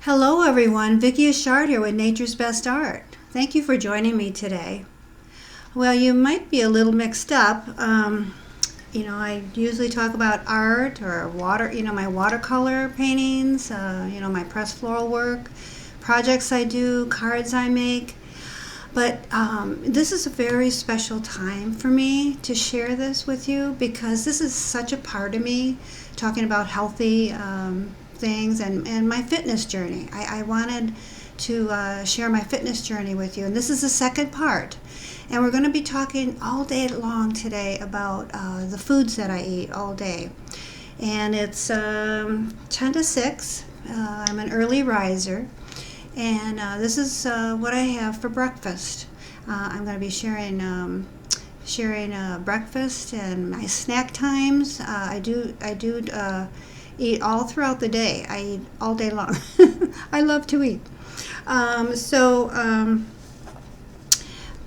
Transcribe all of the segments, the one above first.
Hello everyone, Vicki Achard here with Nature's Best Art. Thank you for joining me today. Well, you might be a little mixed up. I usually talk about art or water, my watercolor paintings, my pressed floral work, projects I do, cards I make. But this is a very special time for me to share this with you because this is such a part of me, talking about healthy things and my fitness journey. I wanted to share my fitness journey with you, and this is the second part. And we're going to be talking all day long today about the foods that I eat all day. And it's 10 to 6. I'm an early riser. And this is what I have for breakfast. I'm going to be sharing breakfast and my snack times. I do eat all throughout the day. I eat all day long. I love to eat.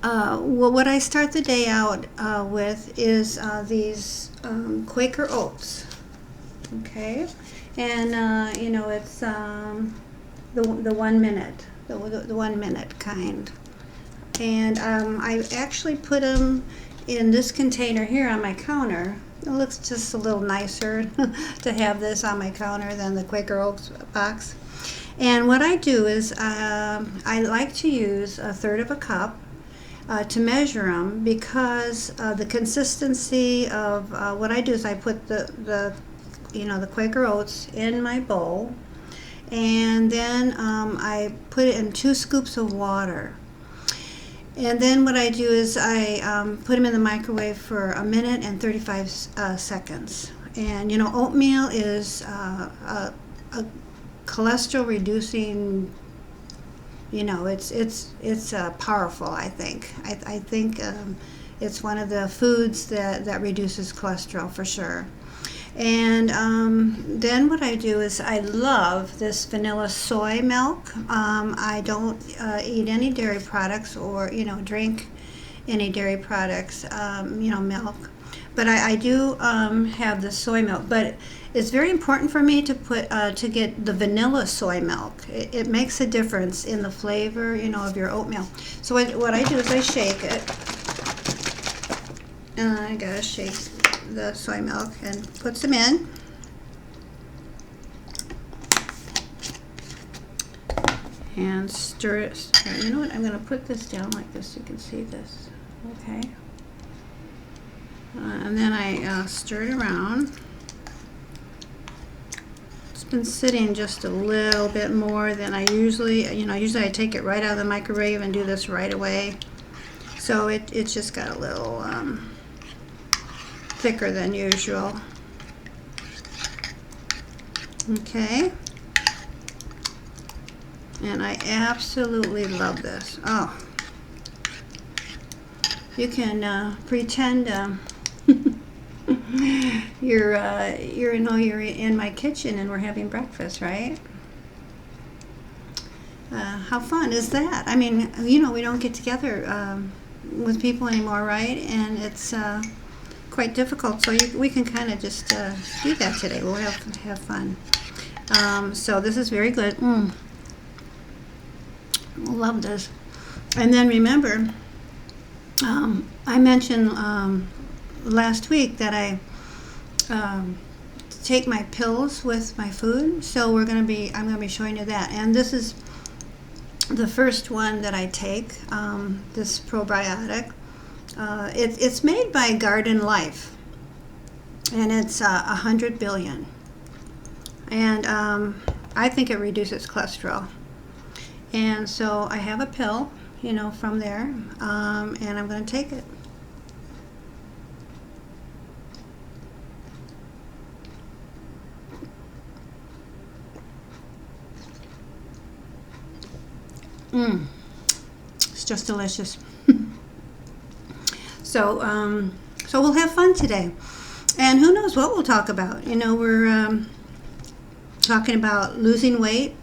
What I start the day out with is these Quaker oats. Okay, and it's the 1 minute, the 1 minute kind. And I actually put them in this container here on my counter. It looks just a little nicer to have this on my counter than the Quaker Oats box. And what I do is I like to use a third of a cup to measure them because the consistency of what I do is I put the Quaker Oats in my bowl, and then I put it in 2 scoops of water. And then what I do is I put them in the microwave for 1 minute and 35 seconds. And oatmeal is a cholesterol reducing. It's powerful. I think. I think it's one of the foods that reduces cholesterol for sure. And then what I do is I love this vanilla soy milk. I don't eat any dairy products or drink any dairy products, milk. But I do have the soy milk. But it's very important for me to get the vanilla soy milk. It makes a difference in the flavor, of your oatmeal. So what I do is I shake it. I gotta shake the soy milk and put some in. And stir it. You know what? I'm going to put this down like this so you can see this. Okay. And then I stir it around. It's been sitting just a little bit more than I usually, usually I take it right out of the microwave and do this right away. So it's just got a little thicker than usual. Okay. And I absolutely love this. Oh, you can pretend you're in my kitchen and we're having breakfast, right? How fun is that? I mean, we don't get together with people anymore, right? And it's quite difficult, so we can kind of just do that today. We'll have fun. So this is very good. Love this. And then remember, I mentioned last week that I take my pills with my food. So I'm going to be showing you that. And this is the first one that I take. This probiotic. It's made by Garden Life, and it's 100 billion. And I think it reduces cholesterol. And so I have a pill, from there, and I'm going to take it. It's just delicious. So we'll have fun today. And who knows what we'll talk about. We're talking about losing weight.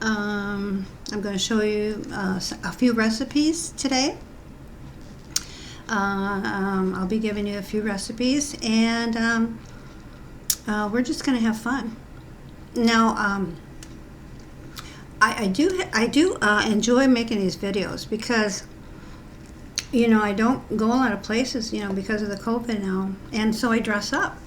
I'm going to show you a few recipes today. I'll be giving you a few recipes, and we're just going to have fun. Now, I do enjoy making these videos because, you know, I don't go a lot of places, you know, because of the COVID now, and so I dress up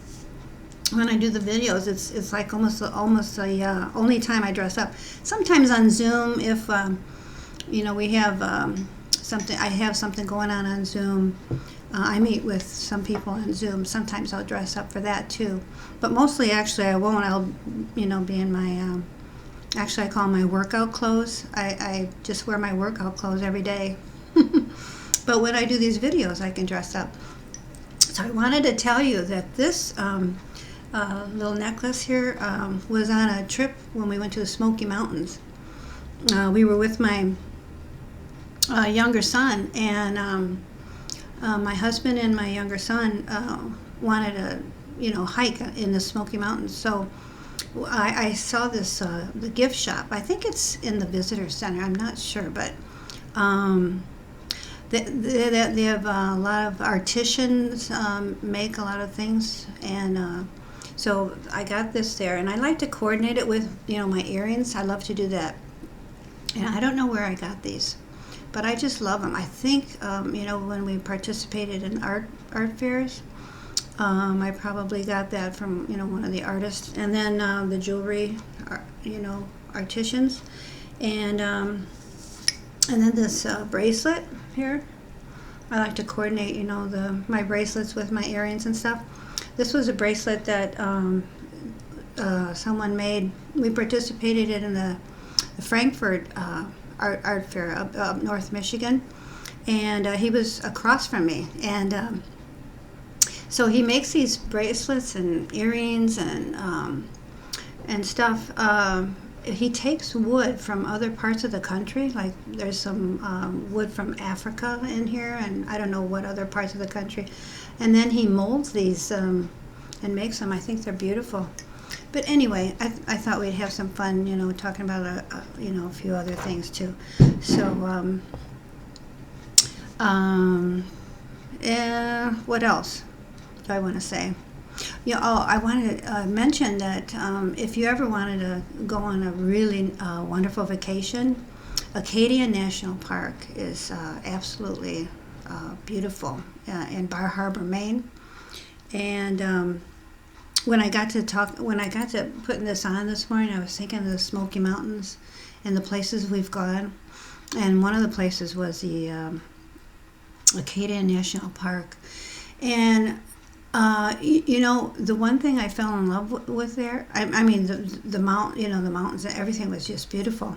when I do the videos. It's like almost the only time I dress up. Sometimes on Zoom, if you know, we have I have something going on Zoom. I meet with some people on Zoom. Sometimes I'll dress up for that too, but mostly actually I won't. I'll, you know, be in my actually I call them my workout clothes. I just wear my workout clothes every day. But when I do these videos, I can dress up. So I wanted to tell you that this little necklace here was on a trip when we went to the Smoky Mountains. We were with my younger son, and my husband and my younger son wanted to, you know, hike in the Smoky Mountains. So I saw this the gift shop. I think it's in the visitor center. I'm not sure, but they have a lot of artisans make a lot of things, and so I got this there, and I like to coordinate it with, you know, my earrings. I love to do that, and I don't know where I got these, but I just love them. I think you know, when we participated in art fairs, I probably got that from, you know, one of the artists, and then the jewelry, you know, artisans, and then this bracelet here. I like to coordinate, you know, my bracelets with my earrings and stuff. This was a bracelet that someone made. We participated in the Frankfurt art fair up North Michigan, and he was across from me, and so he makes these bracelets and earrings and stuff. He takes wood from other parts of the country, like there's some wood from Africa in here, and I don't know what other parts of the country, and then he molds these and makes them. I think they're beautiful. But anyway, I thought we'd have some fun, you know, talking about you know, a few other things too. So what else do I want to say? You know, I wanted to mention that if you ever wanted to go on a really wonderful vacation, Acadia National Park is absolutely beautiful in Bar Harbor, Maine. And when I got to putting this on this morning, I was thinking of the Smoky Mountains and the places we've gone. And one of the places was the Acadia National Park. And you know, the one thing I fell in love with there, I mean, the mount, you know, the mountains, everything was just beautiful.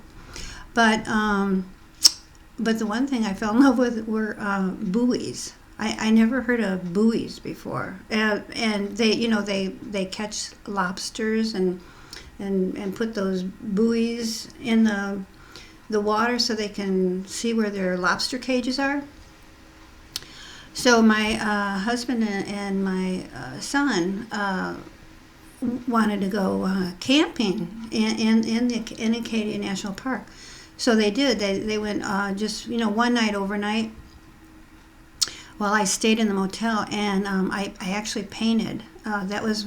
But the one thing I fell in love with were buoys. I never heard of buoys before, and they, you know, they catch lobsters and put those buoys in the water so they can see where their lobster cages are. So my husband and my son wanted to go camping in Acadia National Park. So they did. They went just, you know, one night overnight while I stayed in the motel, and I actually painted. That was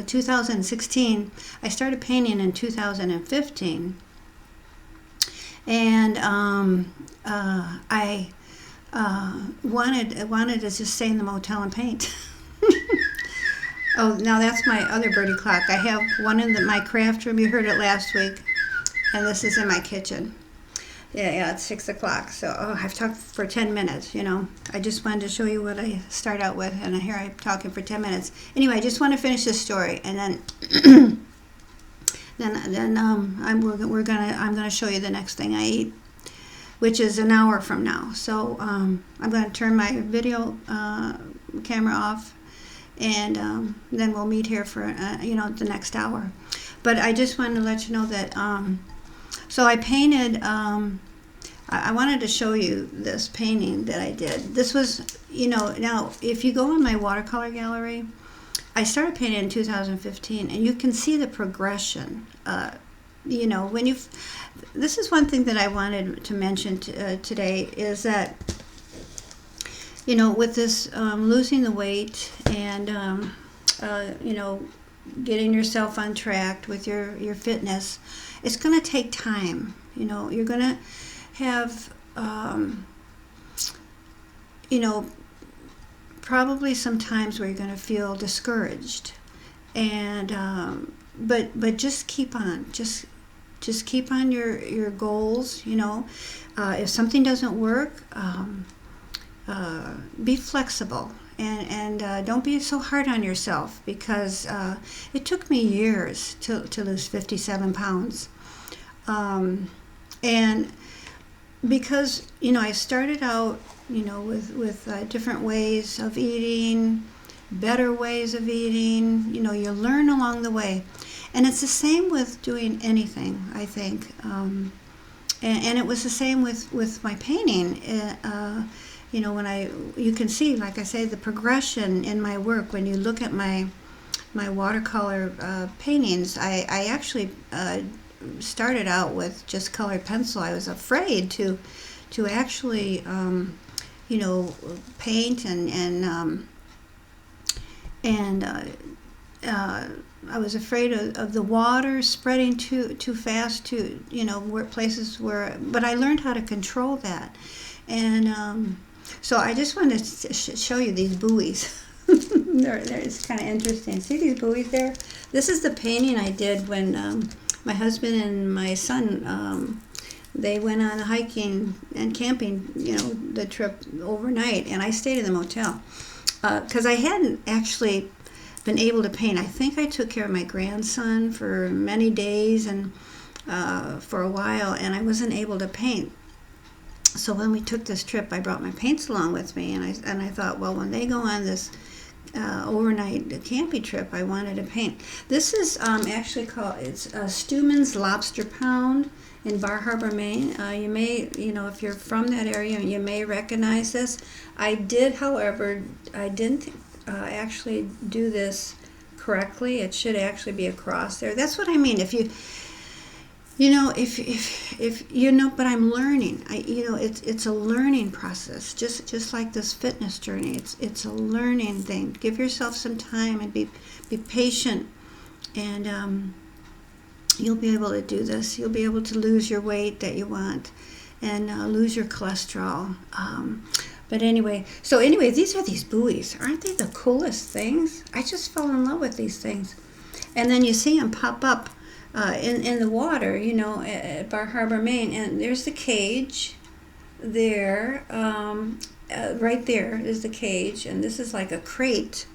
2016. I started painting in 2015, and I wanted to just stay in the motel and paint. Oh, now that's my other birdie clock. I have one in my craft room. You heard it last week, and this is in my kitchen. Yeah, it's 6 o'clock. So I've talked for 10 minutes. You know, I just wanted to show you what I start out with, and here I'm talking for 10 minutes. Anyway, I just want to finish this story, and then I'm gonna show you the next thing I eat, which is an hour from now. So I'm going to turn my video camera off, and then we'll meet here for you know, the next hour. But I just wanted to let you know that so I painted. I wanted to show you this painting that I did. This was, you know, now if you go in my watercolor gallery, I started painting in 2015, and you can see the progression. You know, when this is one thing that I wanted to mention today, is that, you know, with this losing the weight and you know, getting yourself on track with your fitness, it's going to take time. You're going to have, probably some times where you're going to feel discouraged. And, but just keep on. Just keep on your goals. If something doesn't work, be flexible. And don't be so hard on yourself, because it took me years to lose 57 pounds. And because, I started out, with different ways of eating, better ways of eating. You learn along the way. And it's the same with doing anything, I think. And it was the same with my painting. You can see, like I say, the progression in my work. When you look at my watercolor paintings, I actually started out with just colored pencil. I was afraid to actually paint and I was afraid of the water spreading too fast to places where. But I learned how to control that, and so I just wanted to show you these buoys. It's kind of interesting. See these buoys there? This is the painting I did when my husband and my son, they went on hiking and camping, the trip overnight, and I stayed in the motel because I hadn't actually been able to paint. I think I took care of my grandson for many days and for a while, and I wasn't able to paint. So when we took this trip, I brought my paints along with me, and I thought, well, when they go on this overnight camping trip, I wanted to paint. This is actually called, it's Stewman's Lobster Pound in Bar Harbor, Maine. You may, if you're from that area, you may recognize this. I did, however, I didn't actually do this correctly. It should actually be across there. That's what I mean. If you, but I'm learning. It's a learning process. Just like this fitness journey. It's a learning thing. Give yourself some time and be patient, and you'll be able to do this. You'll be able to lose your weight that you want, and lose your cholesterol. But anyway, these are these buoys. Aren't they the coolest things? I just fell in love with these things. And then you see them pop up in the water, at Bar Harbor, Maine. And there's the cage there. Right there is the cage. And this is like a crate,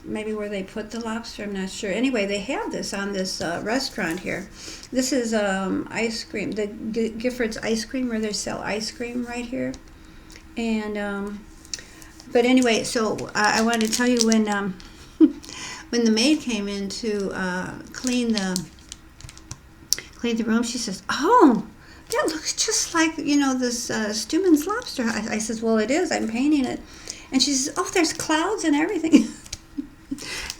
maybe where they put the lobster. I'm not sure. Anyway, they have this on this restaurant here. This is ice cream, the Gifford's ice cream, where they sell ice cream right here. And but anyway, so I wanted to tell you when when the maid came in to clean the room, she says, "Oh, that looks just like this Stewman's lobster." I says, "Well, it is. I'm painting it." And she says, "Oh, there's clouds and everything."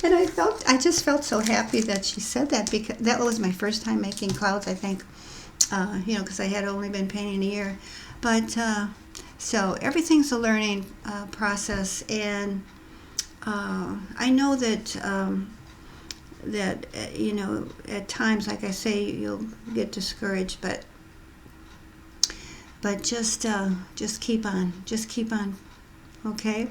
And I just felt so happy that she said that, because that was my first time making clouds, I think, because I had only been painting a year, but. So everything's a learning process, and I know that at times, like I say, you'll get discouraged, but just keep on, okay?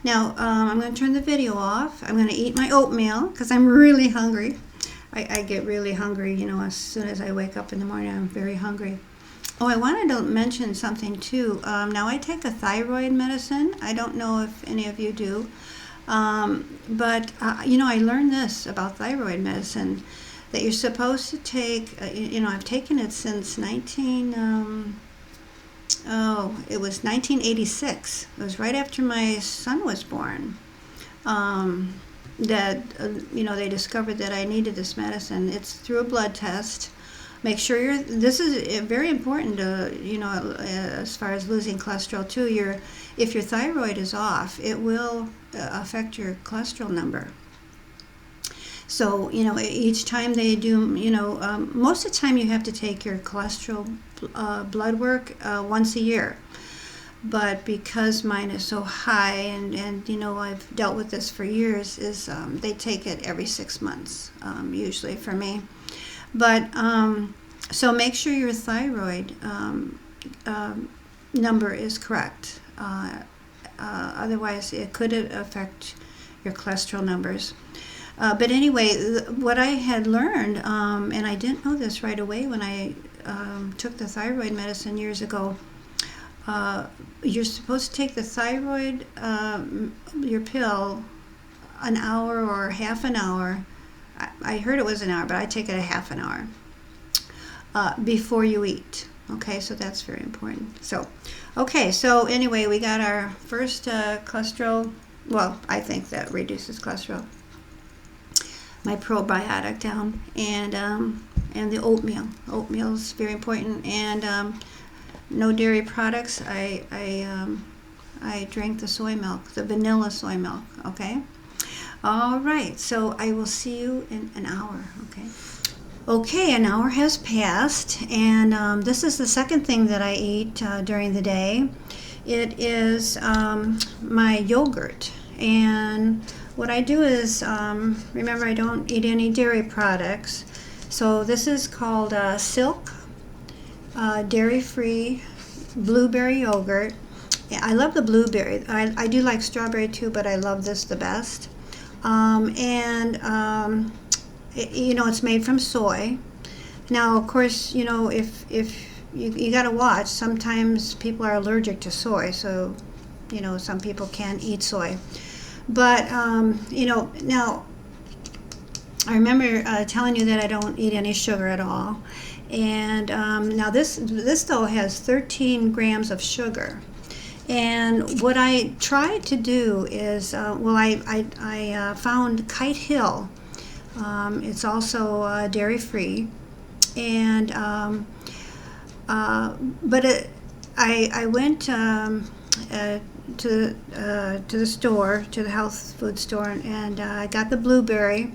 Now I'm going to turn the video off. I'm going to eat my oatmeal because I'm really hungry. I get really hungry, as soon as I wake up in the morning. I'm very hungry. Oh, I wanted to mention something too. Now I take a thyroid medicine. I don't know if any of you do, but I learned this about thyroid medicine, that you're supposed to take. I've taken it since 1986. It was right after my son was born. That they discovered that I needed this medicine. It's through a blood test. Make sure this is very important, as far as losing cholesterol too. If your thyroid is off, it will affect your cholesterol number. So, each time they do, most of the time you have to take your cholesterol blood work once a year. but because mine is so high, and you know, I've dealt with this for years, is they take it every 6 months, usually for me. But so make sure your thyroid number is correct. Otherwise, it could affect your cholesterol numbers. But anyway, what I had learned, and I didn't know this right away when I took the thyroid medicine years ago, you're supposed to take the thyroid, your pill, an hour or half an hour. I heard it was an hour, but I take it a half an hour before you eat. Okay, so that's very important. So, okay, so anyway, we got our first cholesterol. Well, I think that reduces cholesterol. My probiotic down, and the oatmeal. Oatmeal is very important, and no dairy products. I drank the soy milk, the vanilla soy milk. Okay. All right. So I will see you in an hour. Okay. Okay, an hour has passed, and this is the second thing that I eat during the day. It is my yogurt, and what I do is, remember, I don't eat any dairy products, so this is called Silk dairy-free blueberry yogurt. I love the blueberry. I do like strawberry too, but I love this the best. You know, it's made from soy. Now, of course, you know, if you got to watch, sometimes people are allergic to soy, so, you know, some people can't eat soy. But, you know, now, I remember telling you that I don't eat any sugar at all. And now this though has 13 grams of sugar. And what I tried to do is, I found Kite Hill. It's also dairy-free. And, I went to the store, to the health food store, and I got the blueberry.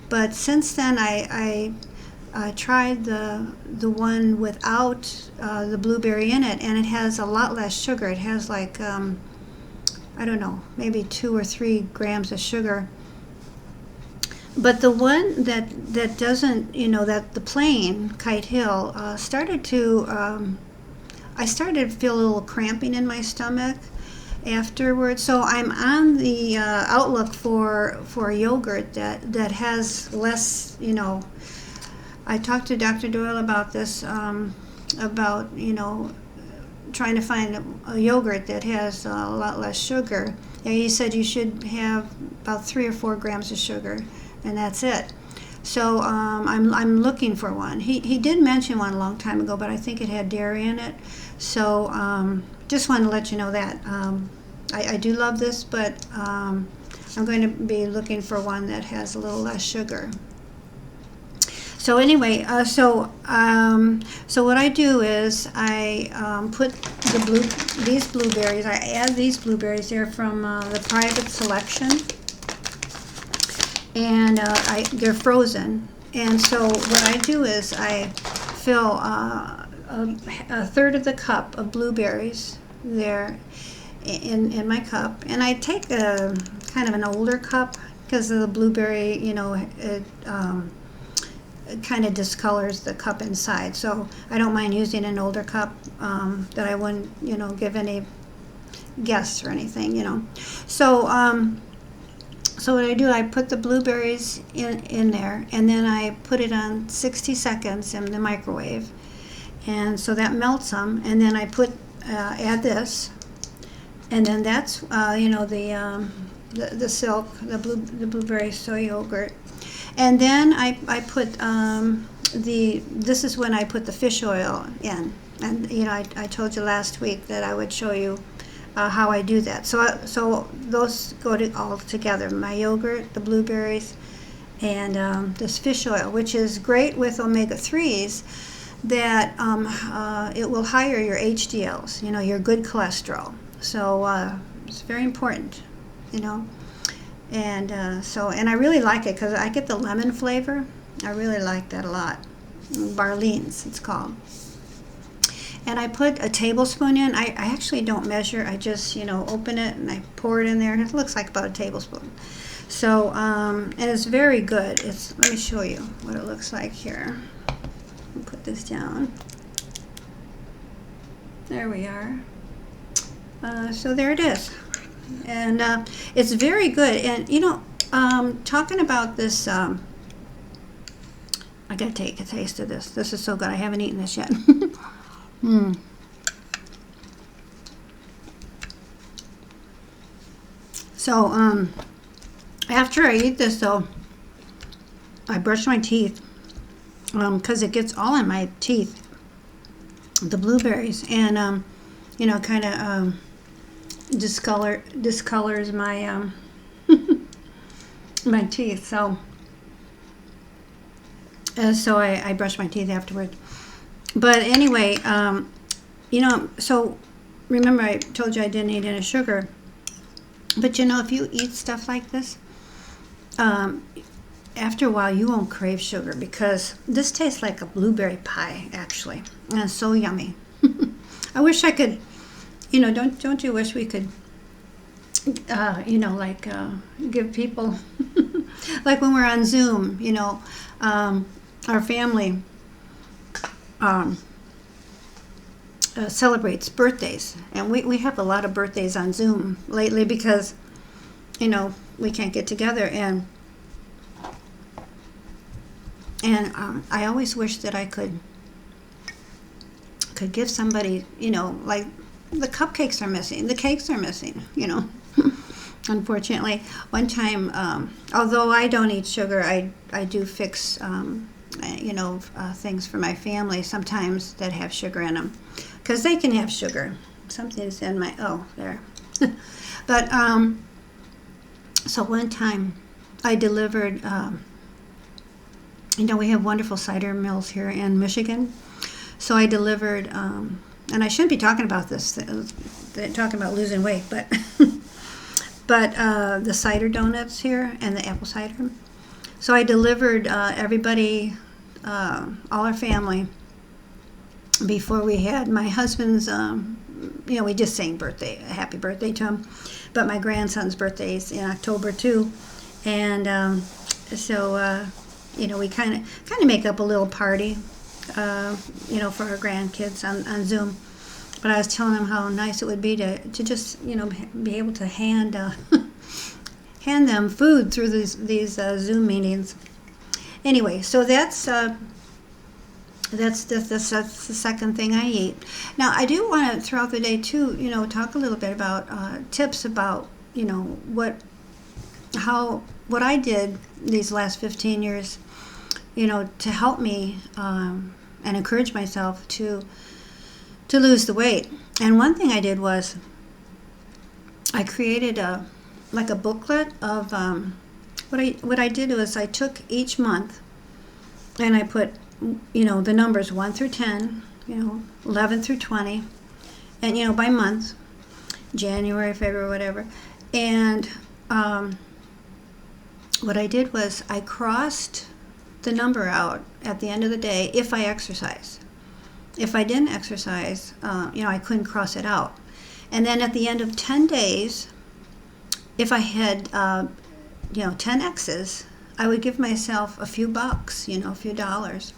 But since then, I tried the one without the blueberry in it, and it has a lot less sugar. It has like I don't know, maybe 2 or 3 grams of sugar. But the one that doesn't, you know, that the plain Kite Hill I started to feel a little cramping in my stomach afterwards. So I'm on the outlook for a yogurt that has less, you know. I talked to Dr. Doyle about this, about, you know, trying to find a yogurt that has a lot less sugar. And he said you should have about 3 or 4 grams of sugar, and that's it. So I'm looking for one. He did mention one a long time ago, but I think it had dairy in it. So just wanted to let you know that. I do love this, but I'm going to be looking for one that has a little less sugar. So anyway, so what I do is I put these blueberries. I add these blueberries. They're from the Private Selection, and they're frozen. And so what I do is I fill a third of the cup of blueberries there in my cup, and I take a kind of an older cup because of the blueberry, you know, it kind of discolors the cup inside. So I don't mind using an older cup that I wouldn't, you know, give any guests or anything, you know. So so what I do, I put the blueberries in there, and then I put it on 60 seconds in the microwave, and so that melts them. And then I add this, and then that's you know, the Silk, the blueberry soy yogurt. And then I put this is when I put the fish oil in. And, you know, I told you last week that I would show you how I do that. So those go all together, my yogurt, the blueberries, and this fish oil, which is great with omega-3s, that it will higher your HDLs, you know, your good cholesterol. So it's very important, you know. And and I really like it because I get the lemon flavor. I really like that a lot. Barleans, it's called. And I put a tablespoon in. I actually don't measure. I just, open it and I pour it in there, and it looks like about a tablespoon. So, and it's very good. Let me show you what it looks like here. I'll put this down. There we are. So there it is. And it's very good. And, talking about this, I gotta take a taste of this. This is so good. I haven't eaten this yet. So, after I eat this, though, I brush my teeth, because it gets all in my teeth, the blueberries, and, kind of discolors my my teeth. So I brush my teeth afterwards. But anyway, so remember I told you I didn't eat any sugar. But if you eat stuff like this, after a while you won't crave sugar, because this tastes like a blueberry pie, actually. And it's so yummy. I wish I could, don't you wish we could, give people, like when we're on Zoom, our family celebrates birthdays, and we have a lot of birthdays on Zoom lately because we can't get together, and I always wish that I could give somebody, like the cupcakes are missing, the cakes are missing, unfortunately. One time, although I don't eat sugar, I do fix things for my family sometimes that have sugar in them, because they can have sugar. Something's in my, there. But, so one time I delivered, we have wonderful cider mills here in Michigan. So I delivered, and I shouldn't be talking about this, talking about losing weight, but, the cider donuts here and the apple cider. So I delivered everybody, all our family, before we had my husband's, we just sang a happy birthday to him, but my grandson's birthday's in October too, and so we kind of make up a little party, for our grandkids on Zoom. But I was telling them how nice it would be to just be able to hand them food through these Zoom meetings. Anyway, so that's the second thing I eat. Now, I do want to, throughout the day too, talk a little bit about tips about, what I did these last 15 years, to help me and encourage myself to lose the weight. And one thing I did was I created a booklet of what I did was I took each month and I put the numbers 1 through 10, 11 through 20, and by month, January, February, whatever. And what I did was I crossed the number out at the end of the day if I exercise. If I didn't exercise, I couldn't cross it out. And then at the end of 10 days, if I had 10 X's, I would give myself a few bucks, a few dollars.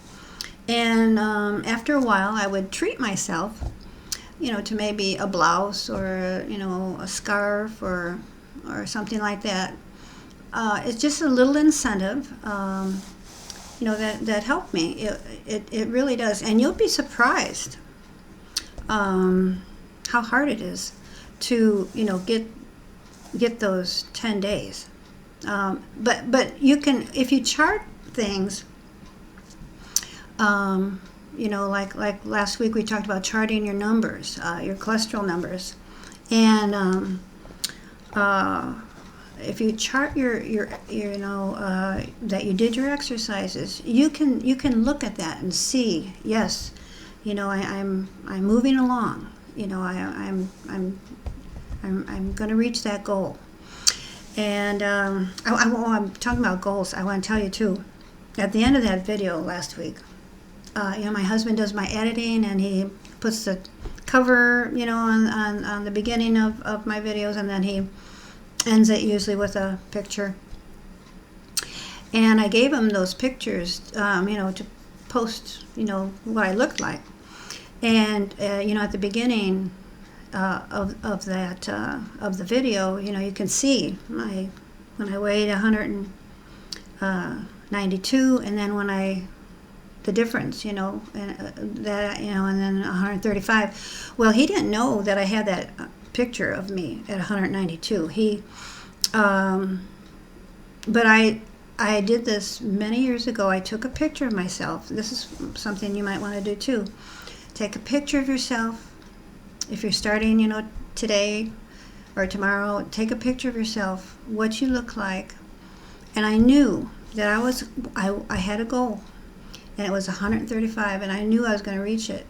And after a while, I would treat myself, to maybe a blouse or, a scarf or something like that. It's just a little incentive, that helped me. It really does. And you'll be surprised how hard it is to, get those 10 days. But you can, if you chart things, like last week we talked about charting your numbers, your cholesterol numbers, and if you chart your that you did your exercises, you can look at that and see, yes, I'm moving along, I'm going to reach that goal. And I'm talking about goals. I want to tell you too, at the end of that video last week, my husband does my editing, and he puts the cover, you know, on the beginning of my videos, and then he ends it usually with a picture. And I gave him those pictures, you know, to post, you know, what I looked like. And you know, at the beginning of the video, you know, you can see when I weighed 192, and then the difference, you know, and that, you know, and then 135. Well, he didn't know that I had that picture of me at 192. But I did this many years ago. I took a picture of myself. This is something you might want to do too. Take a picture of yourself. If you're starting, you know, today or tomorrow, take a picture of yourself, what you look like. And I knew that I had a goal, and it was 135, and I knew I was going to reach it.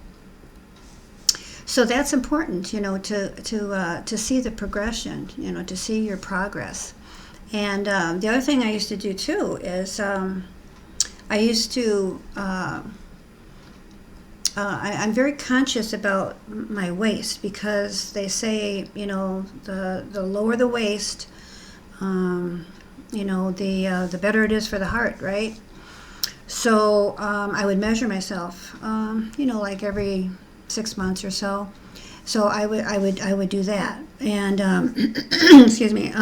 So that's important, you know, to see the progression, you know, to see your progress. And the other thing I used to do too is I used to I'm very conscious about my waist, because they say, you know, the lower the waist, you know, the better it is for the heart, right? So I would measure myself, you know, like every 6 months or so. So I would do that, and excuse me.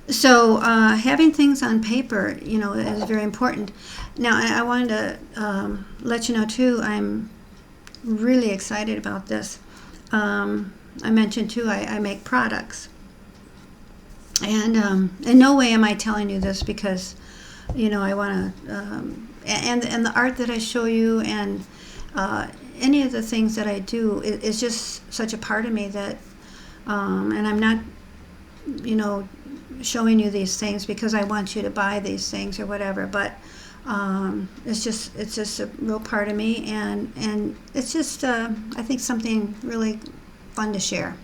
So having things on paper, you know, is very important. Now, I wanted to let you know too, I'm really excited about this. I mentioned too, I make products. And in no way am I telling you this because, you know, I want to, and the art that I show you, and any of the things that I do is just such a part of me that, and I'm not, you know, showing you these things because I want you to buy these things or whatever, but it's just a real part of me, and it's just I think something really fun to share.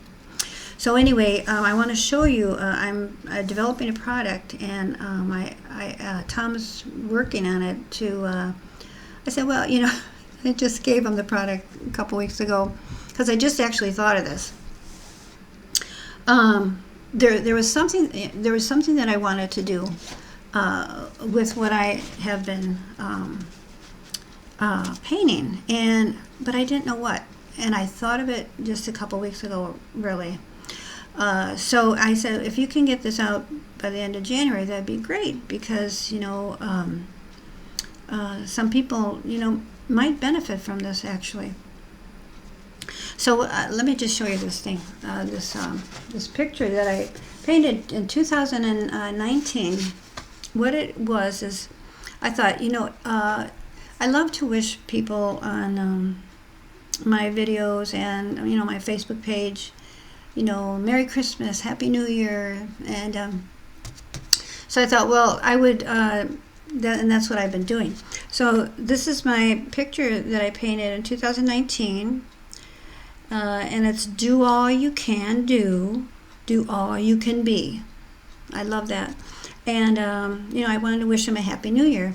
So anyway, I want to show you. I'm developing a product, and Tom's working on it. I said, well, you know, I just gave him the product a couple weeks ago because I just actually thought of this. There was something that I wanted to do with what I have been painting, but I didn't know what, and I thought of it just a couple weeks ago, really. So I said, if you can get this out by the end of January, that'd be great, because, you know, some people, you know, might benefit from this actually. So let me just show you this thing, this picture that I painted in 2019. What it was is, I thought, you know, I love to wish people on my videos and, you know, my Facebook page, you know, Merry Christmas, Happy New Year, and so I thought, well, I would, and that's what I've been doing. So this is my picture that I painted in 2019. And it's do all you can do all you can be. I love that. And, you know, I wanted to wish him a Happy New Year.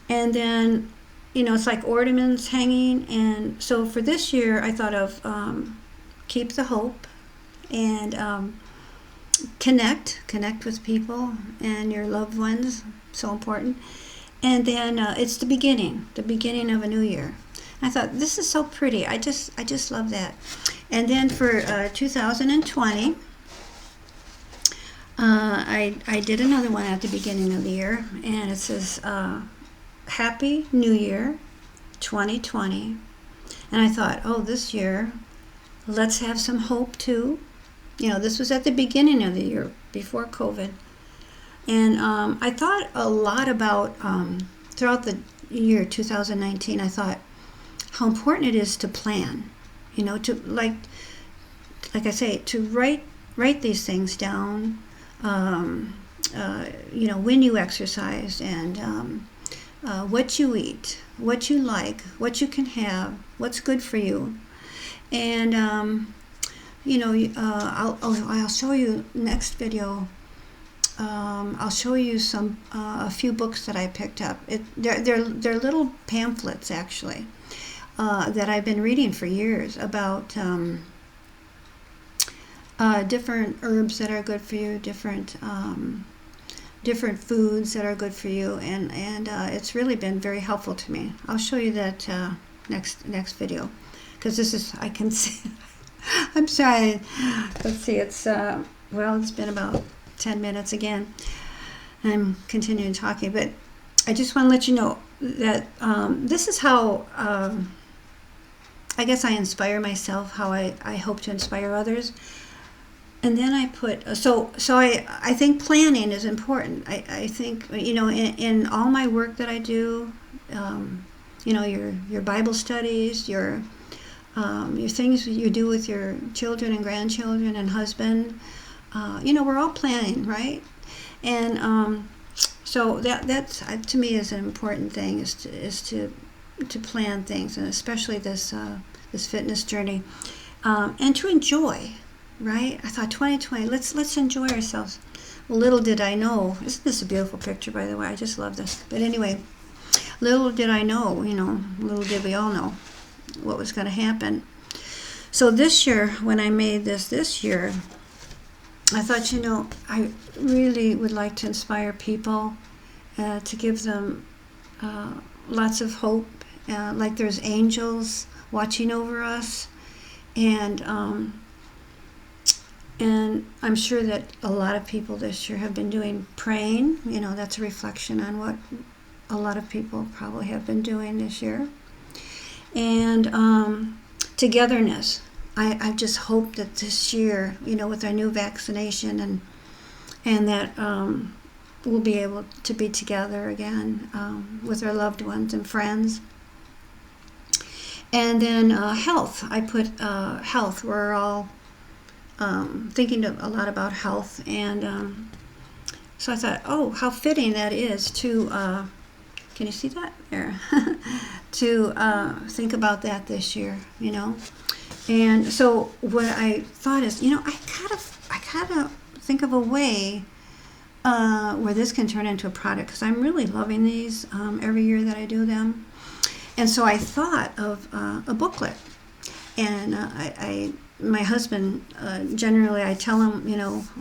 And then, you know, it's like ornaments hanging. And so for this year, I thought of keep the hope, and connect with people and your loved ones, so important. And then it's the beginning of a new year. I thought, this is so pretty. I just love that. And then for 2020, I did another one at the beginning of the year, and it says, Happy New Year 2020. And I thought, oh, this year, let's have some hope too. You know, this was at the beginning of the year, before COVID. And I thought a lot about, throughout the year 2019, I thought how important it is to plan, you know, to like I say, to write these things down, you know, when you exercise, and what you eat, what you like, what you can have, what's good for you. And you know, I'll show you next video. I'll show you a few books that I picked up. They're little pamphlets, actually. that I've been reading for years about different herbs that are good for you, different foods that are good for you, and it's really been very helpful to me. I'll show you that next video, because this is, I can see. I'm sorry. Let's see. It's well, it's been about 10 minutes again. I'm continuing talking, but I just want to let you know that this is how I guess I inspire myself, how I hope to inspire others. And then I put, so I think planning is important. I think, in all my work that I do, your Bible studies, your things you do with your children and grandchildren and husband, we're all planning, right? And so that's to me is an important thing, is to plan things, and especially this fitness journey, and to enjoy. Right? I thought 2020, let's enjoy ourselves. Well, little did I know, isn't this a beautiful picture, by the way? I just love this. But anyway, little did I know, little did we all know what was going to happen. So this year, when I made this year, I thought, I really would like to inspire people, to give them lots of hope, like there's angels watching over us, and I'm sure that a lot of people this year have been doing praying. That's a reflection on what a lot of people probably have been doing this year. And togetherness. I just hope that this year, with our new vaccination and that we'll be able to be together again with our loved ones and friends. And then health. I put health. We're all thinking a lot about health, and so I thought, oh, how fitting that is to, can you see that there? To think about that this year, And so what I thought is, I gotta think of a way where this can turn into a product, because I'm really loving these every year that I do them. And so I thought of a booklet, and my husband, generally I tell him,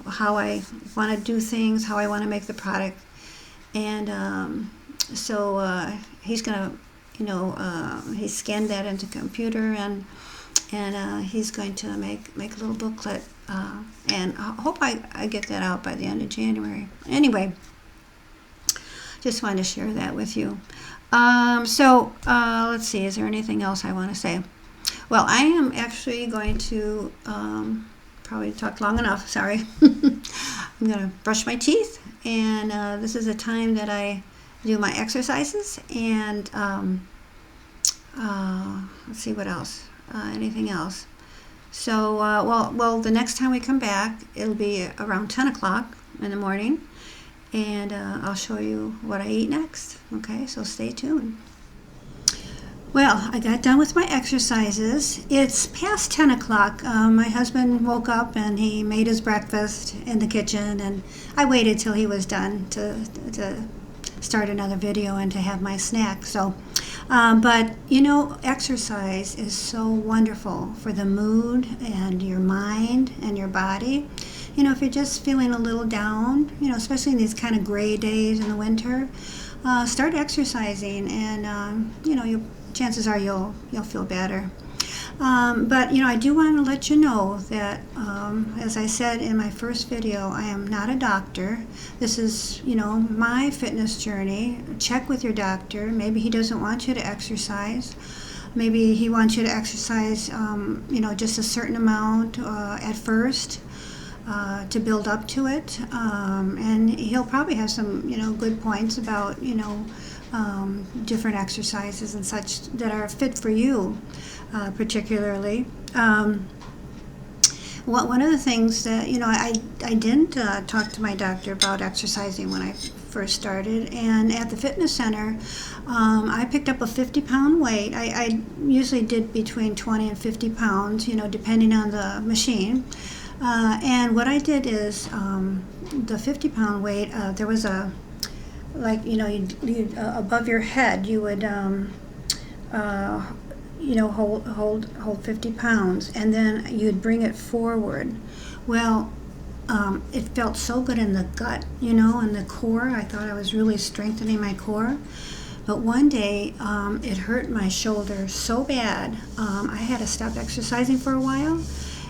how I want to do things, how I want to make the product. And so he's going to, he scanned that into the computer, and he's going to make a little booklet. And I hope I get that out by the end of January. Anyway, just wanted to share that with you. So let's see, is there anything else I want to say? Well, I am actually going to probably talk long enough, sorry. I'm going to brush my teeth, and this is a time that I do my exercises, and let's see what else, anything else. So, well, the next time we come back, it'll be around 10 o'clock in the morning, and I'll show you what I eat next, okay? So stay tuned. Well, I got done with my exercises. It's past 10 o'clock. My husband woke up and he made his breakfast in the kitchen, and I waited till he was done to start another video and to have my snack. So, but exercise is so wonderful for the mood and your mind and your body. If you're just feeling a little down, especially in these kind of gray days in the winter, start exercising, and chances are you'll feel better. But I do want to let you know that, as I said in my first video, I am not a doctor. This is my fitness journey. Check with your doctor. Maybe he doesn't want you to exercise. Maybe he wants you to exercise just a certain amount at first, to build up to it, and he'll probably have some good points about different exercises and such that are fit for you, particularly. One of the things that I didn't talk to my doctor about exercising when I first started, and at the fitness center, I picked up a 50-pound weight. I usually did between 20 and 50 pounds, depending on the machine. And what I did is, the 50-pound weight, there was a, you'd above your head, you would hold 50 pounds, and then you'd bring it forward. Well, it felt so good in the gut, and the core. I thought I was really strengthening my core. But one day, it hurt my shoulder so bad, I had to stop exercising for a while,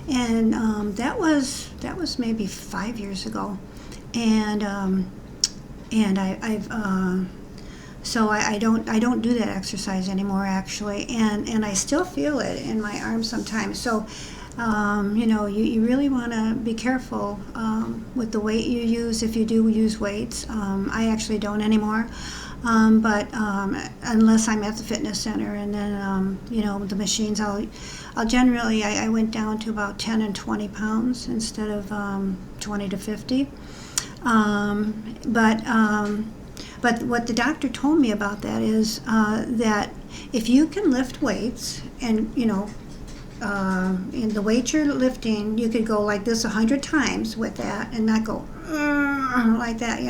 and that was maybe 5 years ago, and I don't do that exercise anymore actually, and I still feel it in my arms sometimes. So you really want to be careful with the weight you use if you do use weights. I actually don't anymore. But unless I'm at the fitness center, and then the machines, I'll generally I went down to about 10 and 20 pounds instead of 20 to 50. But what the doctor told me about that is that if you can lift weights, and in the weight you're lifting, you could go like this 100 times with that and not go like that.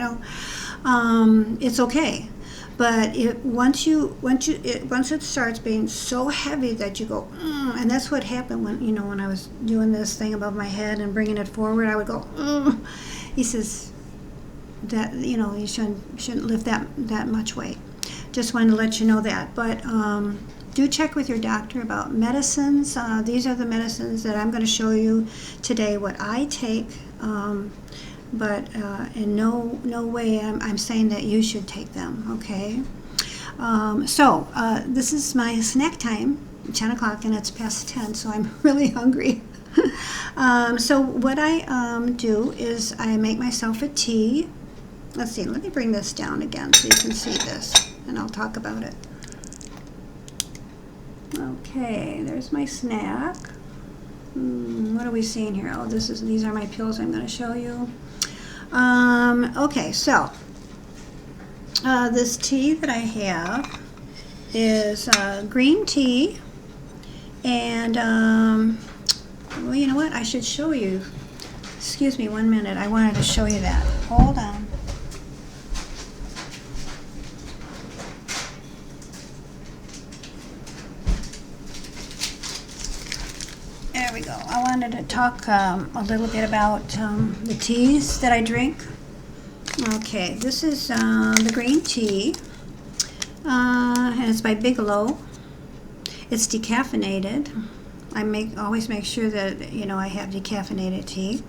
It's okay. But once it starts being so heavy that you go, and that's what happened when I was doing this thing above my head and bringing it forward, I would go. He says that you shouldn't lift that much weight. Just wanted to let you know that. But do check with your doctor about medicines. These are the medicines that I'm going to show you today. What I take. But in no way I'm saying that you should take them, okay? So this is my snack time, 10 o'clock, and it's past 10, so I'm really hungry. So what I do is I make myself a tea. Let's see, let me bring this down again so you can see this, and I'll talk about it. Okay, there's my snack. What are we seeing here? Oh, these are my pills I'm going to show you. Okay, so this tea that I have is green tea, and well, you know what? I should show you. Excuse me 1 minute. I wanted to show you that. Hold on. There we go. I wanted to talk a little bit about the teas that I drink. Okay, this is the green tea, and it's by Bigelow. It's decaffeinated. I always make sure that I have decaffeinated tea,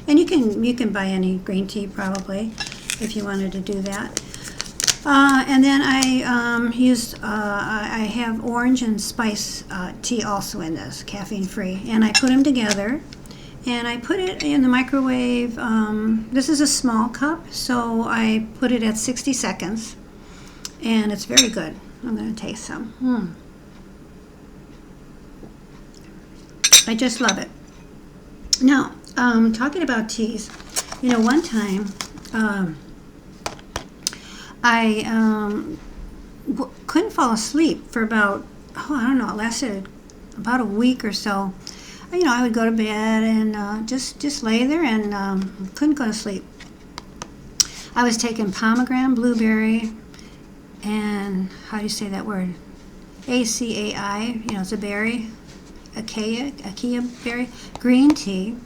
and you can buy any green tea probably if you wanted to do that. And then I have orange and spice tea also in this, caffeine free, and I put them together, and I put it in the microwave. This is a small cup, so I put it at 60 seconds, and it's very good. I'm going to taste some. I just love it. Now, talking about teas, one time I couldn't fall asleep for about, I don't know, it lasted about a week or so. I would go to bed and just lay there and couldn't go to sleep. I was taking pomegranate, blueberry, and how do you say that word? ACAI, it's a berry, acacia berry, green tea.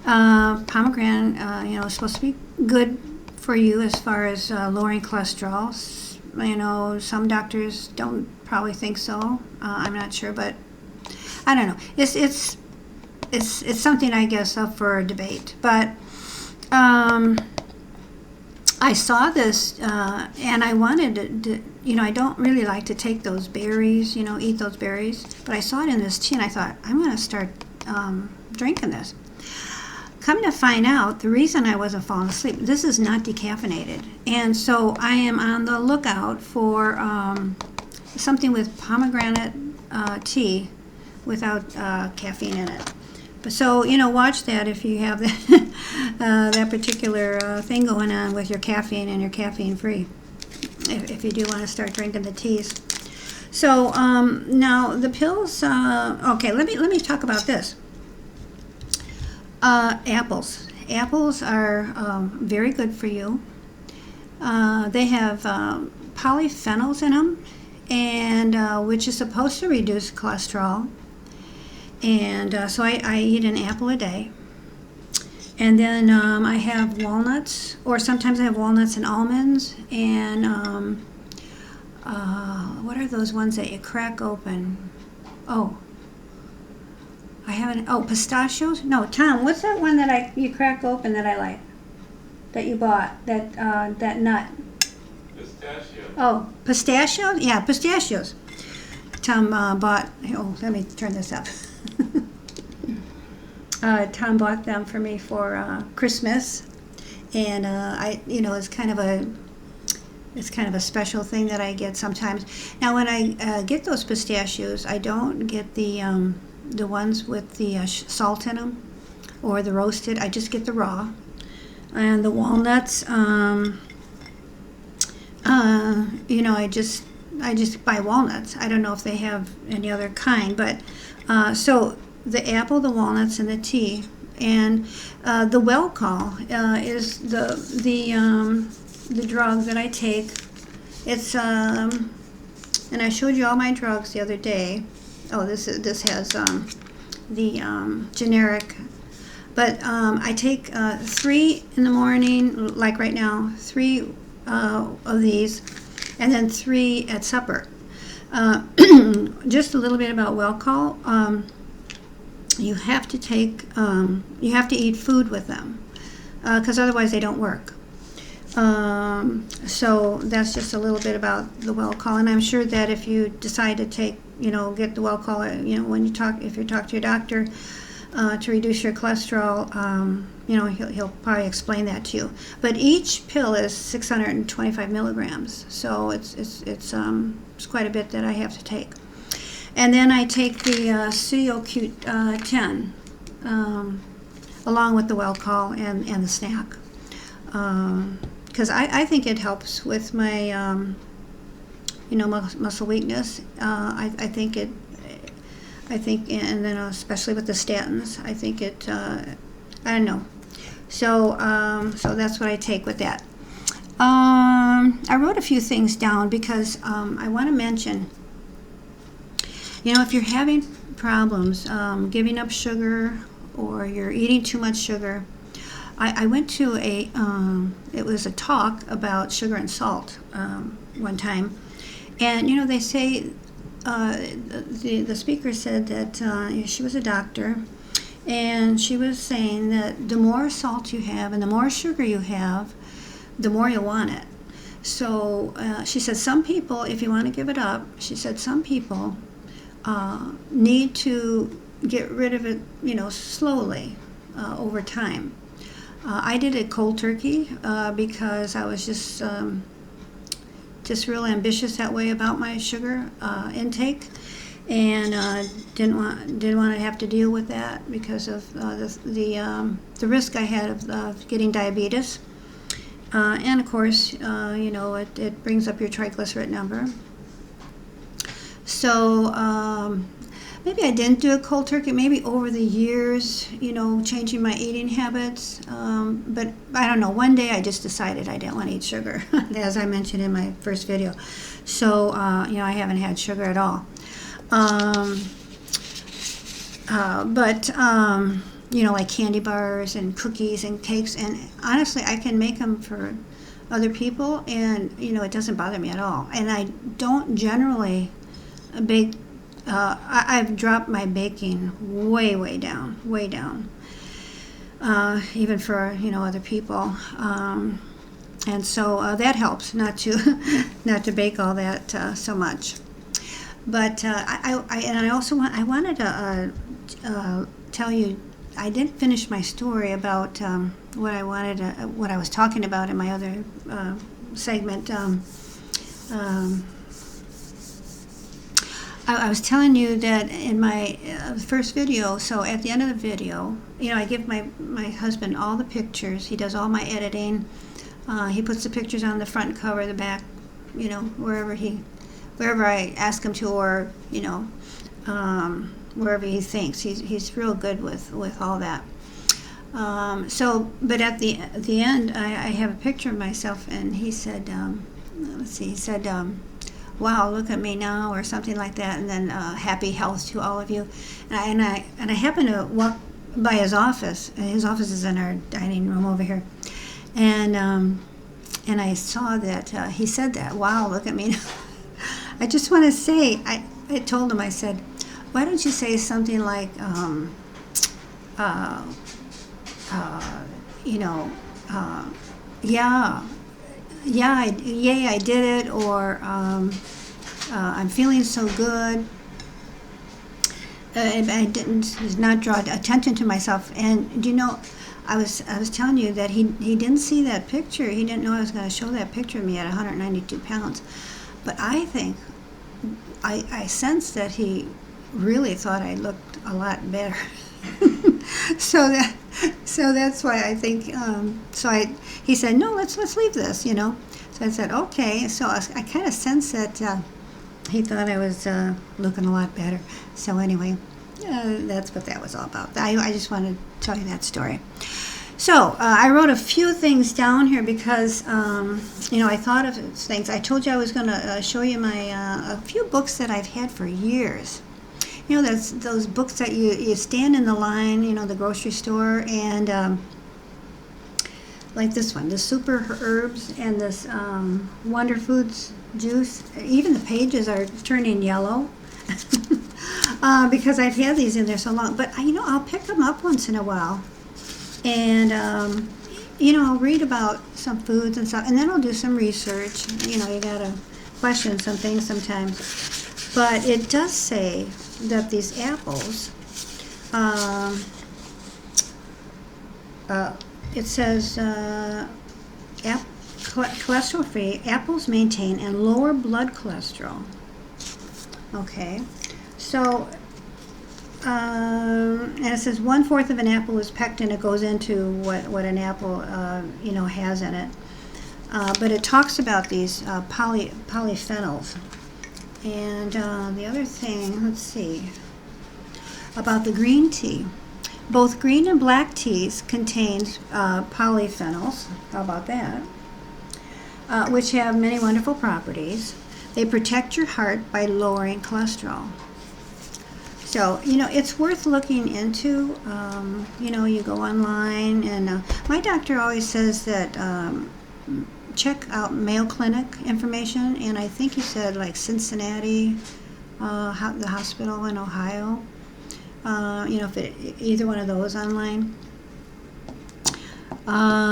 Pomegranate, is supposed to be good for you as far as lowering cholesterol. Some doctors don't probably think so. I'm not sure, but I don't know. It's something, I guess, up for a debate. But I saw this and I wanted to I don't really like to take those berries, eat those berries. But I saw it in this tea and I thought, I'm going to start drinking this. Come to find out, the reason I wasn't falling asleep, this is not decaffeinated. And so I am on the lookout for something with pomegranate tea without caffeine in it. But so, watch that if you have that, that particular thing going on with your caffeine and your caffeine free, if you do want to start drinking the teas. So now the pills, okay, let me talk about this. Apples. Apples are very good for you. They have polyphenols in them, and which is supposed to reduce cholesterol. And so I eat an apple a day. And then I have walnuts, or sometimes I have walnuts and almonds. And what are those ones that you crack open? Oh, I haven't. Oh, pistachios? No, Tom, what's that one that you crack open that I like? That you bought? That nut? Pistachio. Oh, pistachios? Yeah, pistachios. Tom bought. Oh, let me turn this up. Tom bought them for me for Christmas, and it's kind of a special thing that I get sometimes. Now, when I get those pistachios, I don't get the ones with the salt in them or the roasted. I just get the raw. And the walnuts, I just buy walnuts. I don't know if they have any other kind, but so the apple, the walnuts, and the tea, and the well call is the drug that I take. It's and I showed you all my drugs the other day. Oh, this has the generic, but I take 3 in the morning, like right now, 3 of these, and then 3 at supper. Just a little bit about well call. You have to eat food with them, because otherwise they don't work. So that's just a little bit about the well call, and I'm sure that if you decide to get the well call, if you talk to your doctor to reduce your cholesterol, he'll probably explain that to you. But each pill is 625 milligrams, so it's quite a bit that I have to take. And then I take the CoQ 10 along with the well call and the snack, because I think it helps with my muscle weakness. I think, and then especially with the statins, I think it. I don't know. So that's what I take with that. I wrote a few things down because I want to mention. If you're having problems giving up sugar, or you're eating too much sugar, I went to it was a talk about sugar and salt one time, and they say the speaker said that she was a doctor, and she was saying that the more salt you have and the more sugar you have, the more you want it. So she said some people, if you want to give it up, she said some people need to get rid of it, slowly over time. I did it cold turkey because I was just real ambitious that way about my sugar intake, and didn't want to have to deal with that because of the risk I had of getting diabetes, and of course it brings up your triglyceride number. So maybe I didn't do a cold turkey. Maybe over the years, changing my eating habits. But I don't know. One day I just decided I didn't want to eat sugar, as I mentioned in my first video. So I haven't had sugar at all. But like candy bars and cookies and cakes, and honestly, I can make them for other people, and it doesn't bother me at all. And I don't generally bake. I've dropped my baking way down, even for other people, and so that helps not to bake all that so much. But I wanted to tell you, I didn't finish my story about what I was talking about in my other segment. I was telling you that in my first video, so at the end of the video, I give my husband all the pictures. He does all my editing. He puts the pictures on the front cover, the back, wherever I ask him to, or wherever he thinks. He's real good with all that. But at the end, I have a picture of myself, and he said, let's see, he said, wow, look at me now, or something like that, and then happy health to all of you. And I happened to walk by his office. His office is in our dining room over here, and I saw that he said that. Wow, look at me now. I just want to say, I told him, I said, why don't you say something like, you know, yeah, yay, I did it, or I'm feeling so good. And I did not draw attention to myself. And do you know, I was telling you that he didn't see that picture. He didn't know I was going to show that picture of me at 192 pounds. But I think I sensed that he really thought I looked a lot better. so that's why I think. He said, no, let's leave this, you know. So I said, okay. So I kind of sensed that he thought I was looking a lot better. So anyway, that's what that was all about. I just wanted to tell you that story. So I wrote a few things down here because, you know, I thought of things. I told you I was going to show you my a few books that I've had for years. You know, those books that you stand in the line, you know, the grocery store, and like this one, the Super Herbs and this Wonder Foods juice. Even the pages are turning yellow because I've had these in there so long. But, you know, I'll pick them up once in a while. And, you know, I'll read about some foods and stuff, and then I'll do some research. You know, you got to question some things sometimes. But it does say that these apples, it says cholesterol-free, apples maintain and lower blood cholesterol. Okay, so, and it says 1/4 of an apple is pectin. It goes into what an apple, you know, has in it. But it talks about these polyphenols. And the other thing, let's see, about the green tea. Both green and black teas contain polyphenols. How about that? Which have many wonderful properties. They protect your heart by lowering cholesterol. So, you know, it's worth looking into. You know, you go online, and my doctor always says that check out Mayo Clinic information, and I think he said like Cincinnati, the hospital in Ohio. You know, if either one of those online.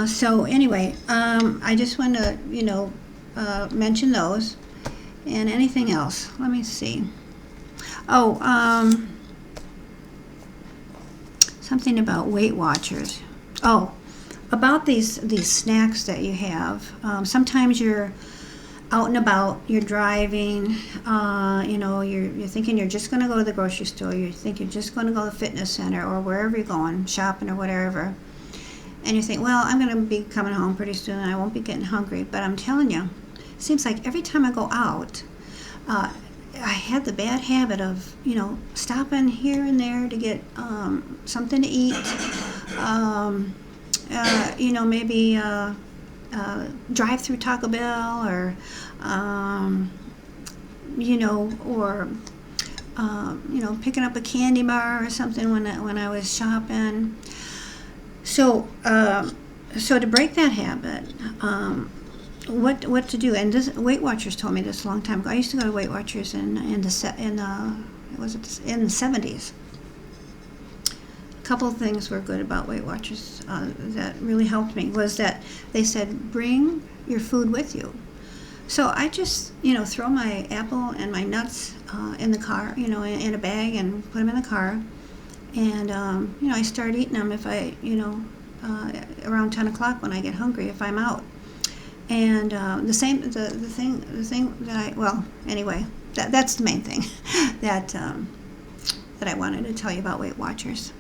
So anyway, I just want to, you know, mention those. And anything else? Let me see. Oh, something about Weight Watchers. Oh, about these snacks that you have. Sometimes you're out and about, you're driving, you know, you're thinking you're just going to go to the grocery store, you think you're just going to go to the fitness center or wherever you're going, shopping or whatever, and you think, well, I'm going to be coming home pretty soon and I won't be getting hungry. But I'm telling you, it seems like every time I go out, I had the bad habit of, you know, stopping here and there to get something to eat, you know, maybe drive through Taco Bell, or you know, or you know, picking up a candy bar or something when I was shopping. So to break that habit, what to do? And this Weight Watchers told me this a long time ago. I used to go to Weight Watchers in the 70s. A couple of things were good about Weight Watchers that really helped me was that they said bring your food with you. So I just, you know, throw my apple and my nuts in the car, you know, in a bag, and put them in the car, and you know, I start eating them if I, you know, around 10 o'clock when I get hungry if I'm out. And the thing that I, well, anyway, that's the main thing that I wanted to tell you about Weight Watchers.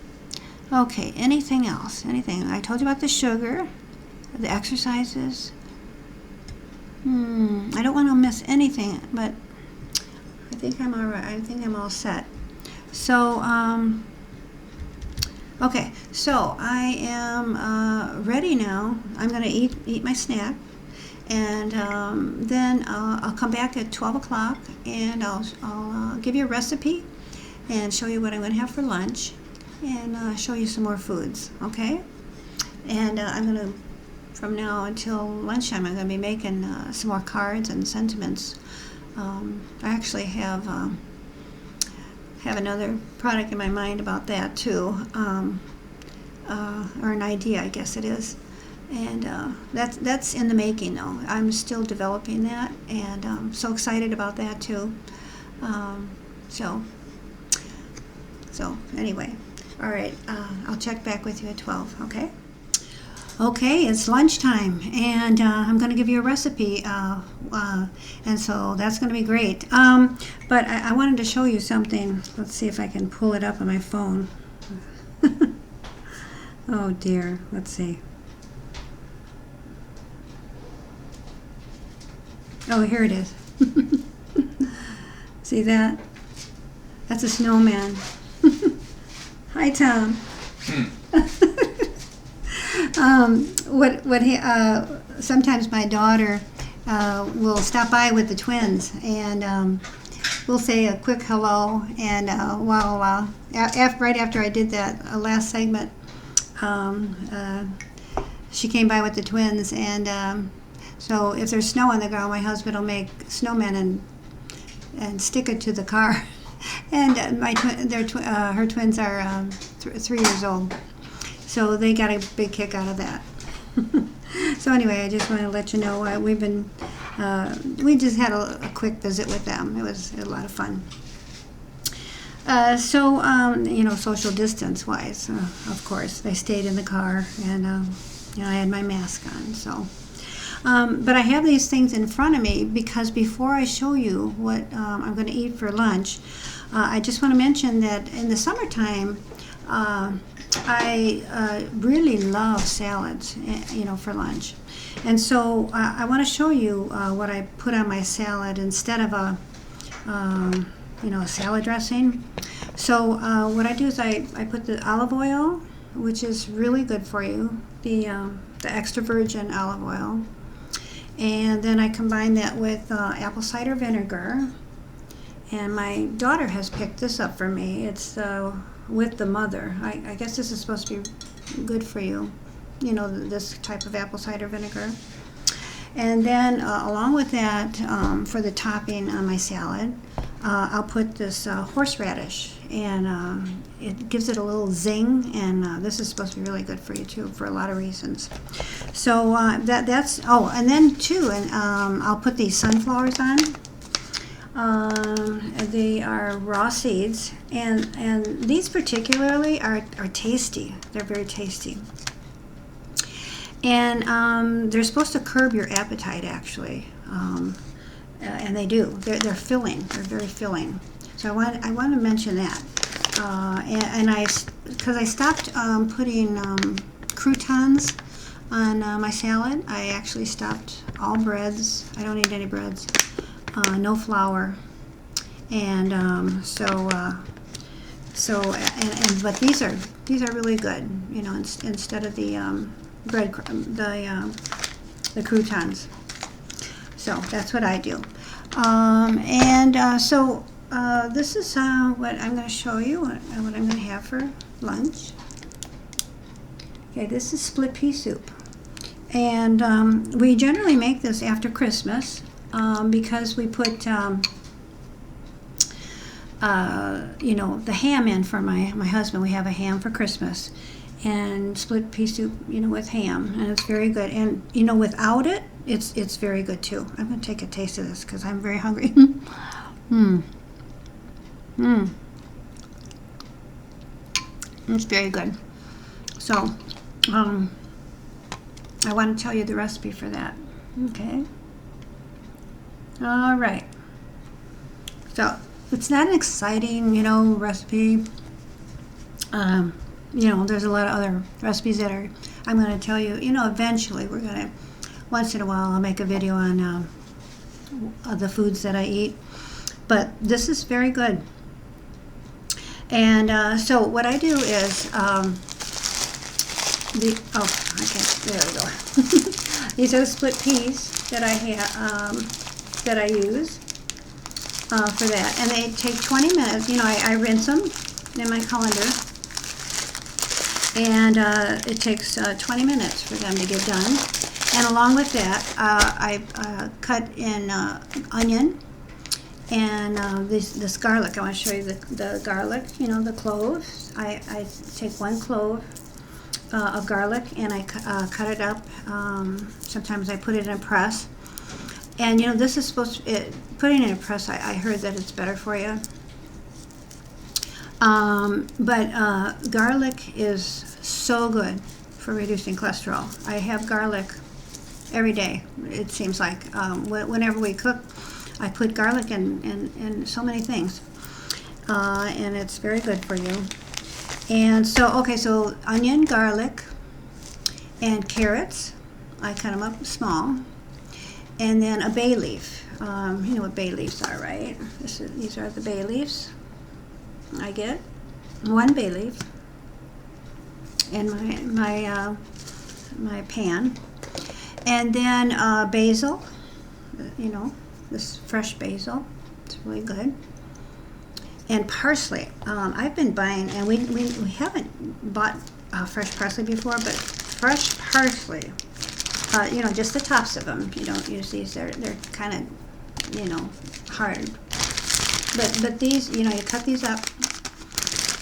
Okay, anything else? Anything? I told you about the sugar, the exercises. I don't want to miss anything, but I think I'm all right. I think I'm all set. So, okay, so I am ready now. I'm going to eat my snack, And then I'll come back at 12 o'clock and I'll give you a recipe and show you what I'm going to have for lunch and show you some more foods, okay? And I'm going to, from now until lunchtime, I'm going to be making some more cards and sentiments. I actually have another product in my mind about that too, or an idea, I guess it is. And that's in the making though. I'm still developing that, and I'm so excited about that too. So anyway, all right, I'll check back with you at 12, okay? Okay, it's lunchtime, and I'm going to give you a recipe, and so that's going to be great. But I wanted to show you something. Let's see if I can pull it up on my phone. Oh dear, let's see. Oh, here it is. See that? That's a snowman. Hi, Tom. Sometimes my daughter will stop by with the twins, and we'll say a quick hello. And right after I did that last segment, she came by with the twins, and so if there's snow on the ground, my husband will make snowmen and stick it to the car. And her twins are 3 years old, so they got a big kick out of that. So anyway, I just want to let you know we just had a quick visit with them. It was a lot of fun. Social distance wise, of course, they stayed in the car, and I had my mask on. So, but I have these things in front of me because before I show you what I'm going to eat for lunch, I just want to mention that in the summertime, I really love salads, for lunch. And so I want to show you what I put on my salad instead of a salad dressing. So what I do is I put the olive oil, which is really good for you, the extra virgin olive oil. And then I combine that with apple cider vinegar. And my daughter has picked this up for me. It's with the mother. I guess this is supposed to be good for you, this type of apple cider vinegar. And then along with that, for the topping on my salad, I'll put this horseradish, and it gives it a little zing, and this is supposed to be really good for you too, for a lot of reasons. So and then too, and I'll put these sunflowers on. They are raw seeds, and these particularly are tasty. They're very tasty. And they're supposed to curb your appetite, actually. And they do. They're filling. They're very filling. So I want to mention that. Because I stopped putting croutons on my salad. I actually stopped all breads. I don't eat any breads. No flour, and but these are really good, instead of the the croutons. So that's what I do, this is what I'm going to show you, what I'm going to have for lunch. Okay, this is split pea soup, and we generally make this after Christmas. Because we put, the ham in for my husband. We have a ham for Christmas, and split pea soup, with ham, and it's very good. And without it, it's very good too. I'm gonna take a taste of this because I'm very hungry. It's very good. So, I want to tell you the recipe for that. Okay. All right. So it's not an exciting, recipe. There's a lot of other recipes that I'm going to tell you. Eventually we're going to, once in a while, I'll make a video on the foods that I eat. But this is very good. And so what I do is there we go. These are the split peas. that I have that I use for that, and they take 20 minutes. You know, I rinse them in my colander, and it takes 20 minutes for them to get done. And along with that, I cut in onion and this garlic. I want to show you the garlic, you know, the cloves. I take 1 clove of garlic, and I cut it up. Sometimes I put it in a press. And, you know, this is supposed to, putting it in a press, I heard that it's better for you. But garlic is so good for reducing cholesterol. I have garlic every day, it seems like. Whenever we cook, I put garlic in so many things. And it's very good for you. And so, okay, so onion, garlic, and carrots. I cut them up small. And then a bay leaf. You know what bay leaves are, right? These are the bay leaves. I get 1 bay leaf in my pan. And then basil, you know, this fresh basil. It's really good. And parsley. I've been buying, and we haven't bought fresh parsley before, but fresh parsley, you know, just the tops of them. You don't use these. They're kind of, you know, hard. But these, you know, you cut these up,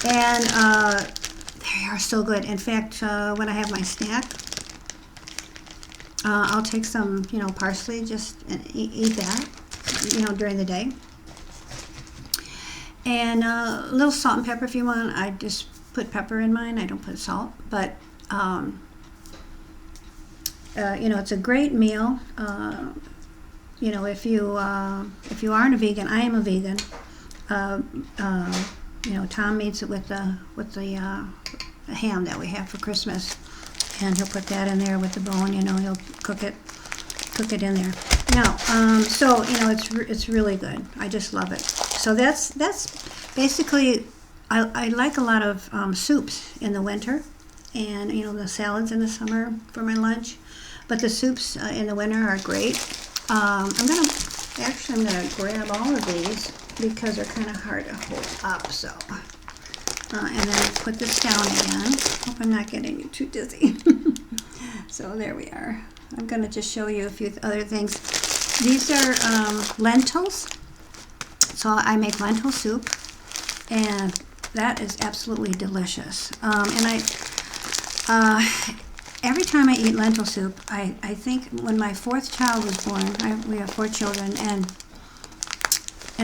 and they are so good. In fact, when I have my snack, I'll take some, you know, parsley, just and eat that, you know, during the day. And a little salt and pepper if you want. I just put pepper in mine. I don't put salt. But, you know, it's a great meal. You know, if you aren't a vegan, I am a vegan. You know, Tom eats it with the ham that we have for Christmas, and he'll put that in there with the bone. You know, he'll cook it in there. Now, so you know, it's really good. I just love it. So that's basically. I like a lot of soups in the winter, and you know, the salads in the summer for my lunch. But the soups in the winter are great. I'm gonna grab all of these because they're kind of hard to hold up. So, and then put this down again. Hope I'm not getting you too dizzy. So there we are. I'm gonna just show you a few other things. These are lentils. So I make lentil soup, and that is absolutely delicious. And every time I eat lentil soup, I think when my 4th child was born, we have 4 children, and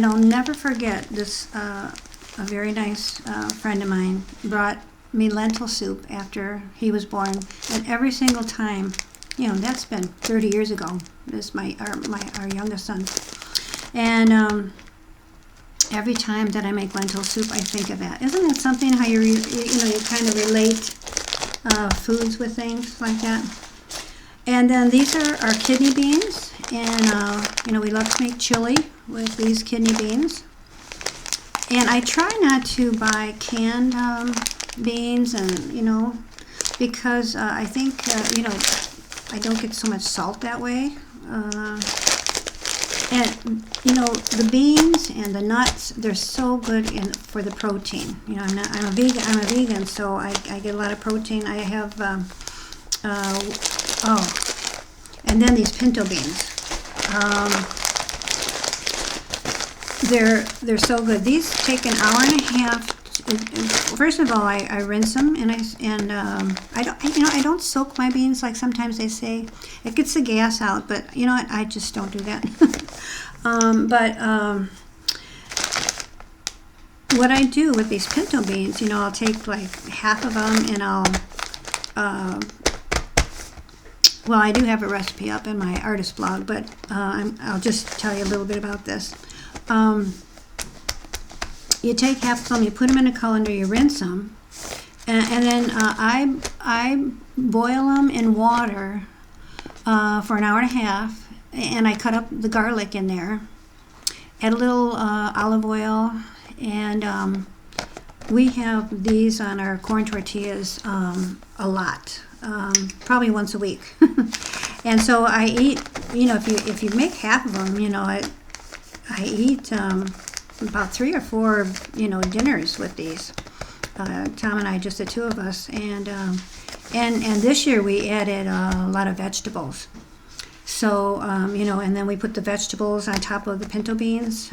I'll never forget this, a very nice friend of mine brought me lentil soup after he was born, and every single time, you know, that's been 30 years ago, this is our youngest son, and every time that I make lentil soup, I think of that. Isn't that something, how you kind of relate foods with things like that? And then these are our kidney beans, and you know, we love to make chili with these kidney beans. And I try not to buy canned beans, and you know, because I think you know, I don't get so much salt that way. And you know, the beans and the nuts, they're so good for the protein. You know, I'm a vegan, so I get a lot of protein. I have and then these pinto beans. They're so good. These take an hour and a half. First of all, I rinse them, and I don't soak my beans like sometimes they say. It gets the gas out, but you know what? I just don't do that. What I do with these pinto beans, you know, I'll take like half of them, and well, I do have a recipe up in my artist blog, but I'll just tell you a little bit about this. You take half of them, you put them in a colander, you rinse them, and then I boil them in water for an hour and a half, and I cut up the garlic in there, add a little olive oil, and we have these on our corn tortillas a lot, probably once a week. And so I eat, if you make half of them, I eat about 3 or 4, dinners with these. Tom and I, just the two of us, and this year we added a lot of vegetables. So and then we put the vegetables on top of the pinto beans,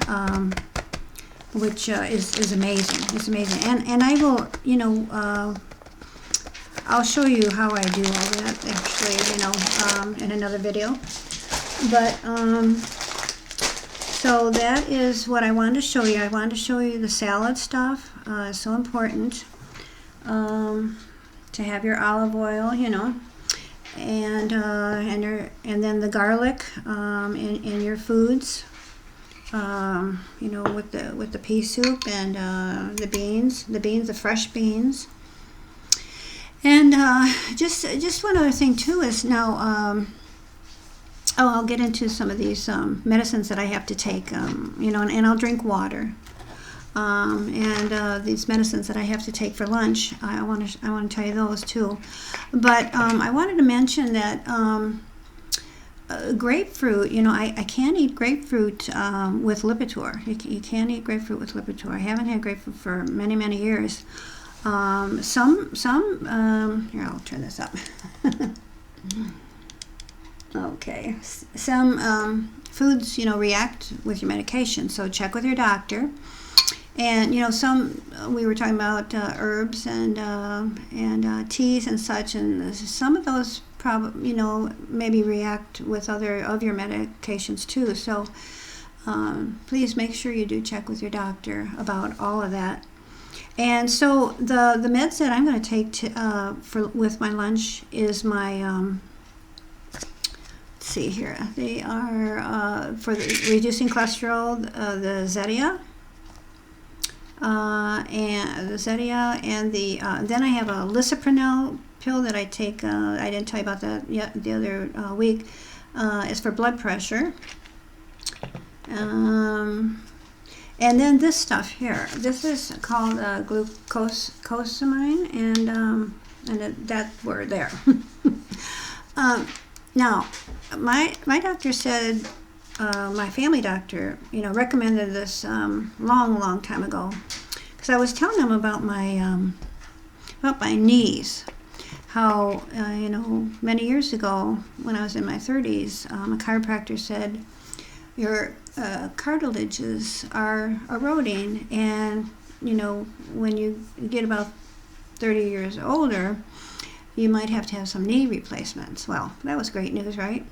which is amazing. It's amazing, and I will, I'll show you how I do all that actually, in another video. But so that is what I wanted to show you. I wanted to show you the salad stuff. It's so important to have your olive oil, and then the garlic in your foods, with the pea soup and the fresh beans. And just one other thing too is now, I'll get into some of these medicines that I have to take, and I'll drink water. And these medicines that I have to take for lunch, I want to tell you those too. But I wanted to mention that grapefruit, I can't eat grapefruit with Lipitor. You can't eat grapefruit with Lipitor. I haven't had grapefruit for many, many years. Here, I'll turn this up. Okay, some foods, react with your medication, so check with your doctor. And some we were talking about herbs and teas and such, and some of those probably maybe react with other of your medications too. So please make sure you do check with your doctor about all of that. And so the meds that I'm going to take with my lunch is my let's see here. They are for reducing cholesterol, the Zetia. And then I have a lisoprenol pill that I take. I didn't tell you about that yet the other week. It's for blood pressure. And then this stuff here. This is called glucosamine, and that word there. Now, my doctor said. My family doctor, recommended this long time ago, because I was telling him about my knees. How many years ago, when I was in my 30s, a chiropractor said your cartilages are eroding, and when you get about 30 years older, you might have to have some knee replacements. Well, that was great news, right?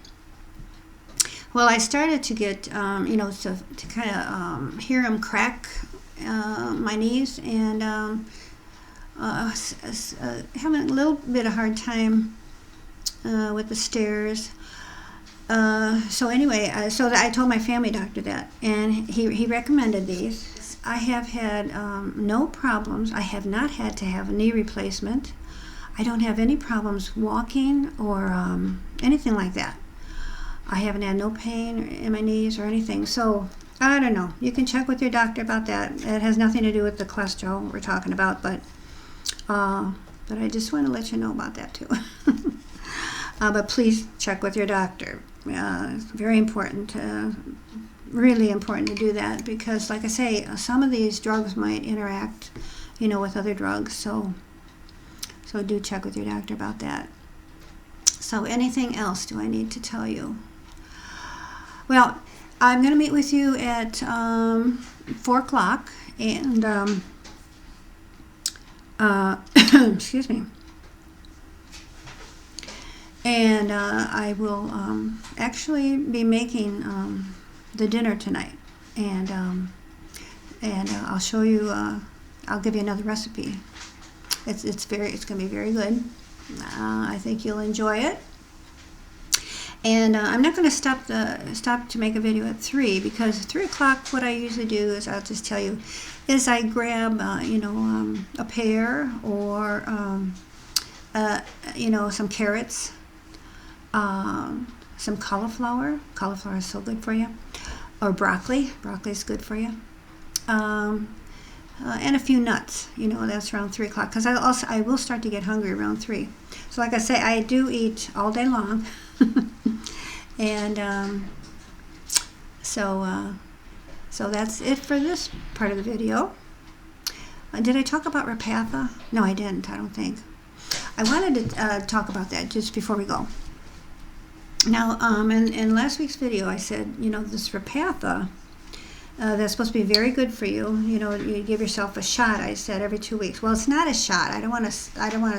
Well, I started to get, to kind of hear him crack my knees, and having a little bit of hard time with the stairs. So anyway, so I told my family doctor that, and he recommended these. I have had no problems. I have not had to have a knee replacement. I don't have any problems walking or anything like that. I haven't had no pain in my knees or anything. So, I don't know. You can check with your doctor about that. It has nothing to do with the cholesterol we're talking about, but I just want to let you know about that too. But please check with your doctor. It's very important, really important to do that, because like I say, some of these drugs might interact, with other drugs. So do check with your doctor about that. So anything else do I need to tell you? Well, I'm going to meet with you at 4 o'clock, and excuse me. And I will actually be making the dinner tonight, and I'll show you. I'll give you another recipe. It's going to be very good. I think you'll enjoy it. And I'm not going to stop to make a video at 3, because 3 o'clock, what I usually do is, I'll just tell you, is I grab a pear or some carrots, some cauliflower. Cauliflower is so good for you. Or broccoli. Broccoli is good for you. And a few nuts. That's around 3 o'clock, because I will start to get hungry around 3. So like I say, I do eat all day long. And so that's it for this part of the video. Did I talk about Rapatha? No, I didn't, I don't think. I wanted to talk about that just before we go. Now, in last week's video, I said, this Rapatha, that's supposed to be very good for you. You give yourself a shot, I said, every 2 weeks. Well, it's not a shot. I don't want to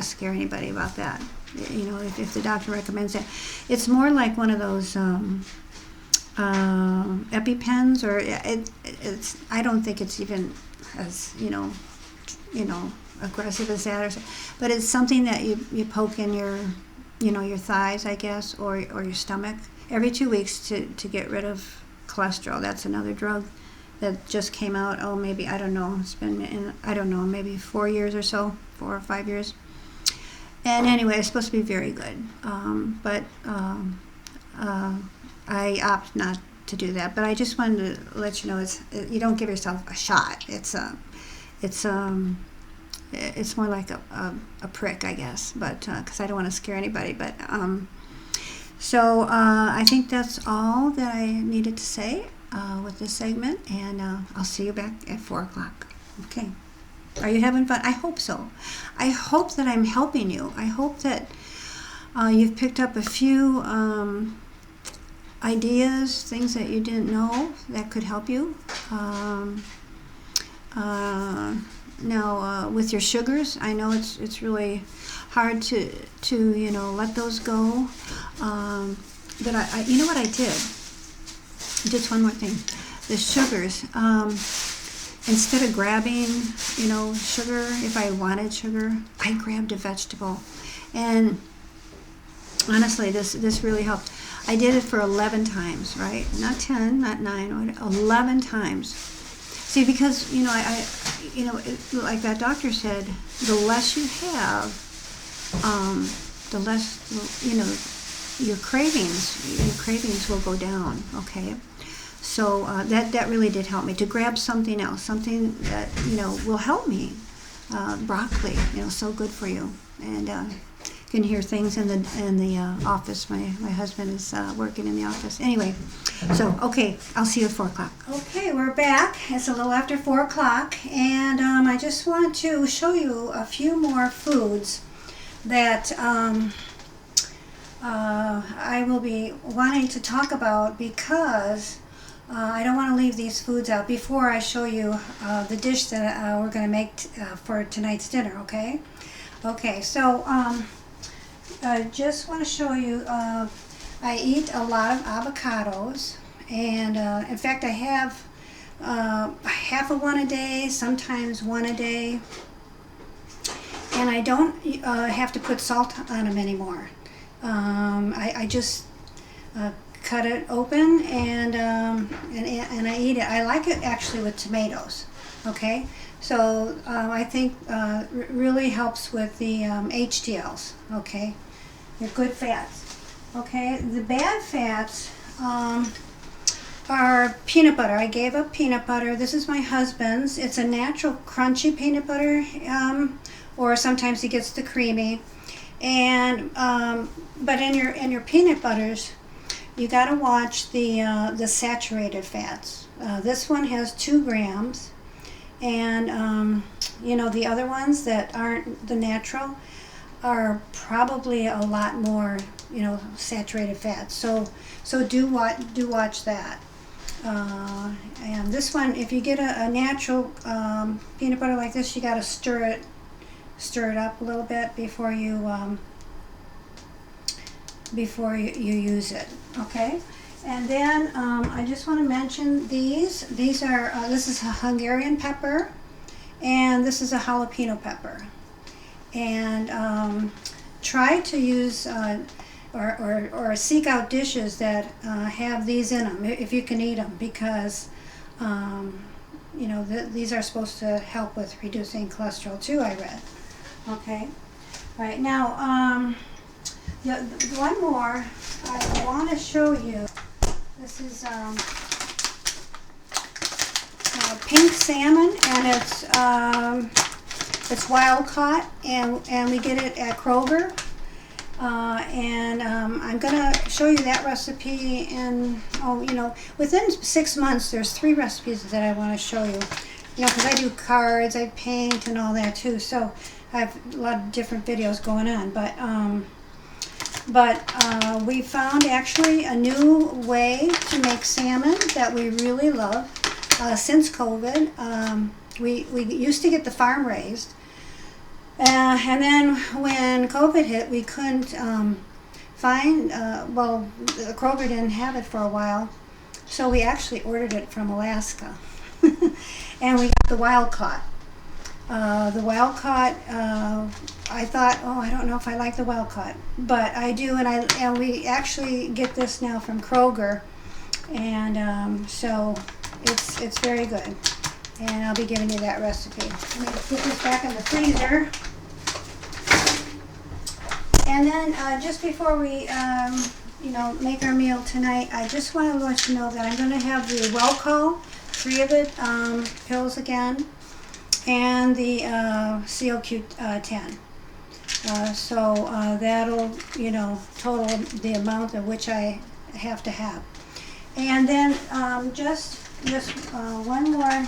scare anybody about that. If the doctor recommends it. It's more like one of those EpiPens, or it's. I don't think it's even as aggressive as that, but it's something that you poke in your your thighs, I guess, or your stomach every 2 weeks to get rid of cholesterol. That's another drug that just came out. Oh, maybe, I don't know. It's been maybe 4 years or so, 4 or 5 years. And anyway, it's supposed to be very good. But I opt not to do that. But I just wanted to let you know, you don't give yourself a shot. It's more like a prick, I guess, but because I don't want to scare anybody. But so I think that's all that I needed to say with this segment, and I'll see you back at 4 o'clock. Okay. Are you having fun? I hope so. I hope that I'm helping you. I hope that you've picked up a few ideas, things that you didn't know that could help you. Now, with your sugars, I know it's really hard to let those go. But I you know what I did? Just one more thing. The sugars. Instead of grabbing, sugar, if I wanted sugar, I grabbed a vegetable. And honestly, this really helped. I did it for 11 times, right? Not 10, not 9, 11 times. See, because, like that doctor said, the less you have, the less, your cravings will go down, okay? So that really did help me to grab something else, something that will help me. Broccoli, so good for you. And you can hear things in the office. My husband is working in the office. Anyway, so okay, I'll see you at 4 o'clock. Okay, we're back. It's a little after 4 o'clock, and I just want to show you a few more foods that I will be wanting to talk about, because I don't want to leave these foods out before I show you the dish that we're going to make for tonight's dinner, okay? Okay, so I just want to show you, I eat a lot of avocados, and in fact I have half of one a day, sometimes one a day, and I don't have to put salt on them anymore. I just cut it open and I eat it. I like it actually with tomatoes. Okay, so I think really helps with the HDLs. Okay, they're good fats. Okay, the bad fats are peanut butter. I gave up peanut butter. This is my husband's. It's a natural crunchy peanut butter, or sometimes he gets the creamy. And but in your peanut butters, you got to watch the saturated fats. This one has 2 grams, and the other ones that aren't the natural are probably a lot more saturated fats. So do watch that. And this one, if you get a natural peanut butter like this, you got to stir it up a little bit before you use it. Okay, and then I just want to mention these are this is a Hungarian pepper, and this is a jalapeno pepper, and try to use or seek out dishes that have these in them if you can eat them, because these are supposed to help with reducing cholesterol too, I read. Okay, right now one more I want to show you. This is pink salmon, and it's wild caught, and we get it at Kroger. And I'm gonna show you that recipe. And within 6 months, there's 3 recipes that I want to show you. Because I do cards, I paint, and all that too. So I have a lot of different videos going on. But we found actually a new way to make salmon that we really love since COVID. We used to get the farm raised. And then when COVID hit, we couldn't find, Kroger didn't have it for a while. So we actually ordered it from Alaska. And we got the wild caught. I thought, I don't know if I like the wild caught, but I do, and we actually get this now from Kroger, and so it's very good. And I'll be giving you that recipe. I'm going to put this back in the freezer. And then just before we make our meal tonight, I just want to let you know that I'm going to have the Well-Call 3 of it pills again, and the COQ10. So that'll, total the amount of which I have to have. And then just one more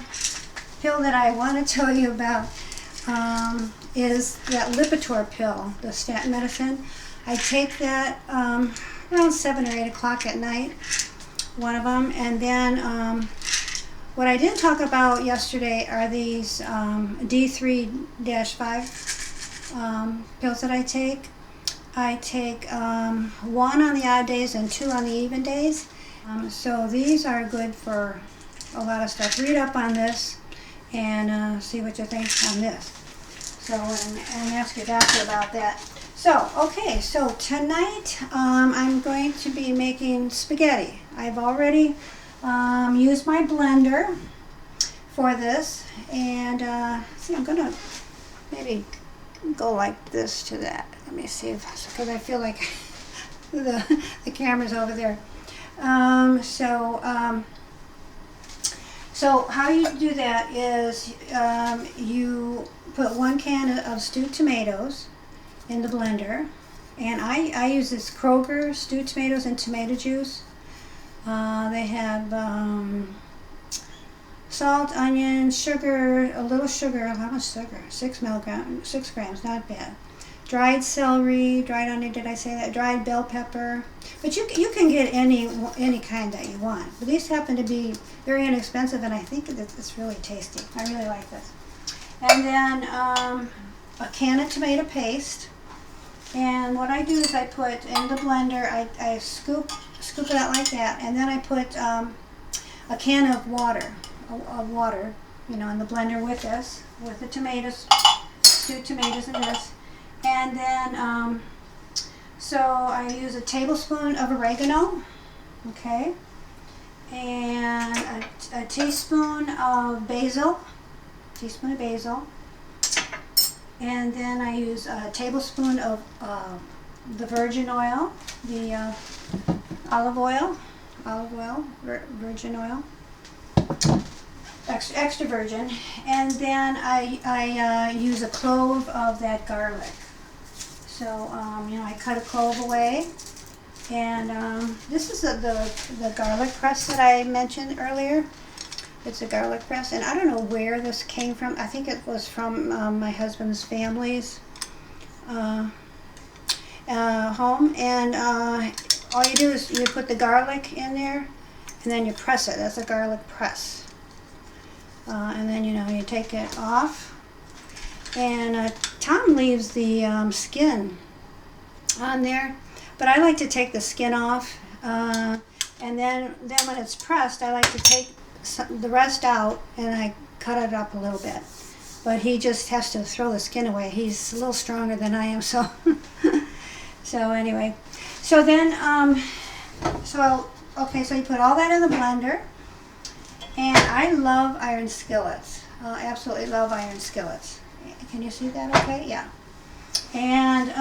pill that I want to tell you about is that Lipitor pill, the statin medicine. I take that around 7 or 8 o'clock at night, one of them. And then what I didn't talk about yesterday are these D3-5 pills that I take. I take 1 on the odd days and 2 on the even days. So these are good for a lot of stuff. Read up on this and see what you think on this. So, and ask your doctor about that. So, okay, so tonight I'm going to be making spaghetti. I've already used my blender for this, and see, I'm gonna maybe go like this to that. Let me see, because I feel like the camera's over there. So how you do that is you put 1 can of stewed tomatoes in the blender, and I use this Kroger stewed tomatoes and tomato juice. They have salt, onion, sugar, a little sugar. How much sugar? 6 grams, not bad. Dried celery, dried onion, did I say that? Dried bell pepper. But you can get any kind that you want. But these happen to be very inexpensive, and I think it's really tasty. I really like this. And then a can of tomato paste. And what I do is I put in the blender, I scoop it out like that, and then I put a can of water, in the blender with this, with the tomatoes, stewed tomatoes and this. And then, so I use a tablespoon of oregano, okay, and a teaspoon of basil, and then I use a tablespoon of the virgin oil, the olive oil, virgin oil, extra virgin, and then I use a clove of that garlic. So I cut a clove away, and this is the garlic press that I mentioned earlier. It's a garlic press, and I don't know where this came from. I think it was from my husband's family's home, and all you do is you put the garlic in there, and then you press it. That's a garlic press. And then you take it off, and Tom leaves the skin on there, but I like to take the skin off, and then when it's pressed, I like to take the rest out, and I cut it up a little bit. But he just has to throw the skin away. He's a little stronger than I am, so so anyway, so then so you put all that in the blender. And I love iron skillets. Absolutely love iron skillets. Can you see that okay? Yeah. And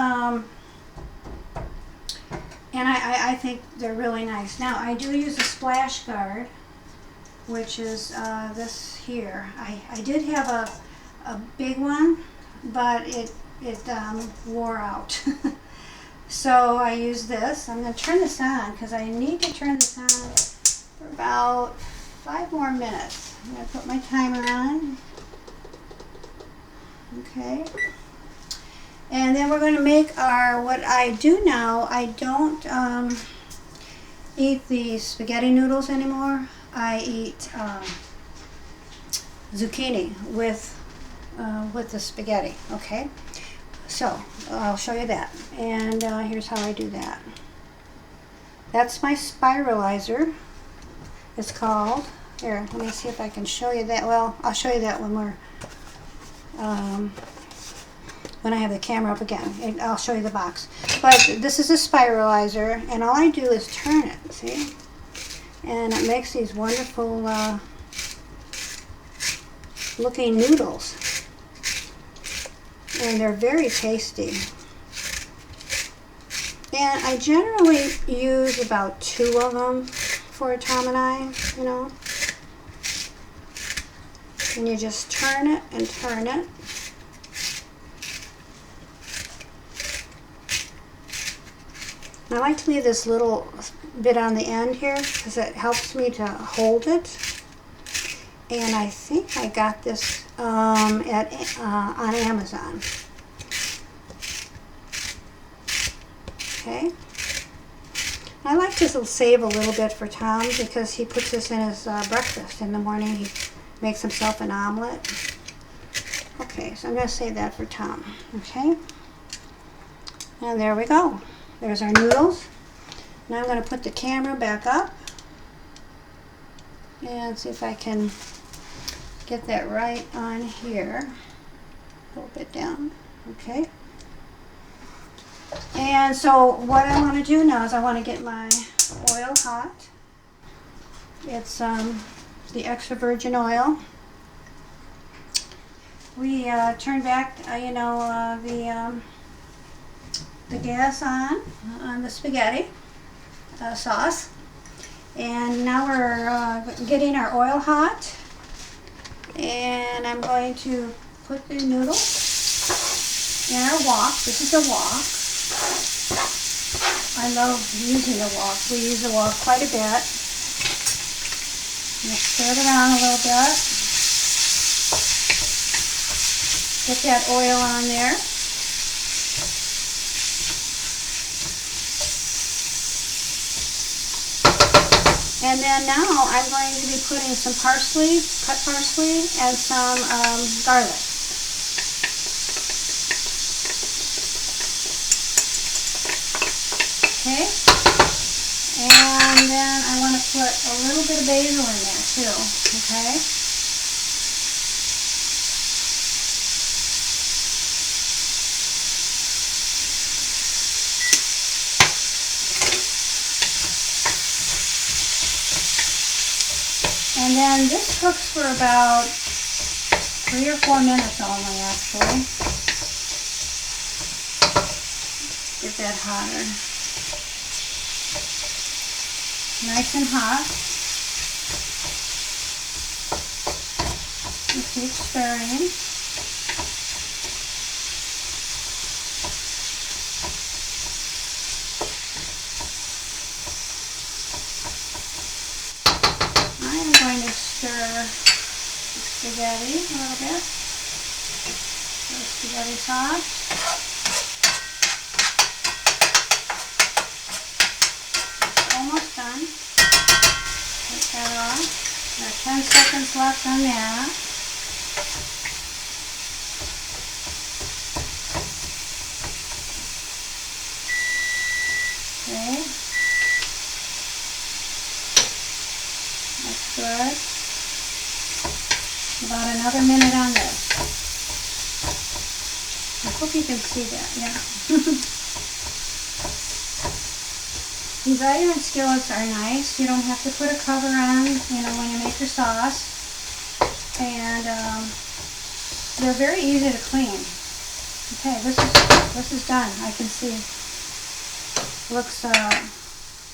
I think they're really nice. Now, I do use a splash guard, which is this here. I did have a big one, but it wore out. So I use this. I'm going to turn this on because I need to turn this on for about 5 more minutes. I'm going to put my timer on. Okay. And then we're going to make our, what I do now, I don't eat the spaghetti noodles anymore. I eat zucchini with the spaghetti, okay? So, I'll show you that. And here's how I do that. That's my spiralizer, it's called. Here, let me see if I can show you that. Well, I'll show you that when we're, when I have the camera up again. And I'll show you the box. But this is a spiralizer, and all I do is turn it, see? And it makes these wonderful looking noodles. And they're very tasty. And I generally use about 2 of them for Tom and I, you know. And you just turn it and turn it. And I like to leave this little bit on the end here because it helps me to hold it. And I think I got this on Amazon. Okay. I like to save a little bit for Tom because he puts this in his breakfast in the morning. He makes himself an omelet. Okay, so I'm going to save that for Tom. Okay. And there we go. There's our noodles. Now I'm going to put the camera back up and see if I can get that right on here. A little bit down. Okay. And so what I want to do now is I want to get my oil hot. It's the extra virgin oil. We turn back, the gas on the spaghetti sauce. And now we're getting our oil hot. And I'm going to put the noodles in our wok. This is a wok. I love using a wok. We use a wok quite a bit. I'm going to stir it around a little bit. Get that oil on there. And then now I'm going to be putting some parsley, cut parsley, and some garlic. Okay. And then I want to put a little bit of basil in there too. Okay. And then this cooks for about 3 or 4 minutes only, actually. Get that hotter. Nice and hot. And keep stirring. Stir the spaghetti a little bit. The spaghetti sauce. It's almost done. Take that off. There are 10 seconds left on that. Okay. That's good. About another minute on this. I hope you can see that, yeah. These iron skillets are nice. You don't have to put a cover on, when you make your sauce. And they're very easy to clean. Okay, this is done. I can see. Looks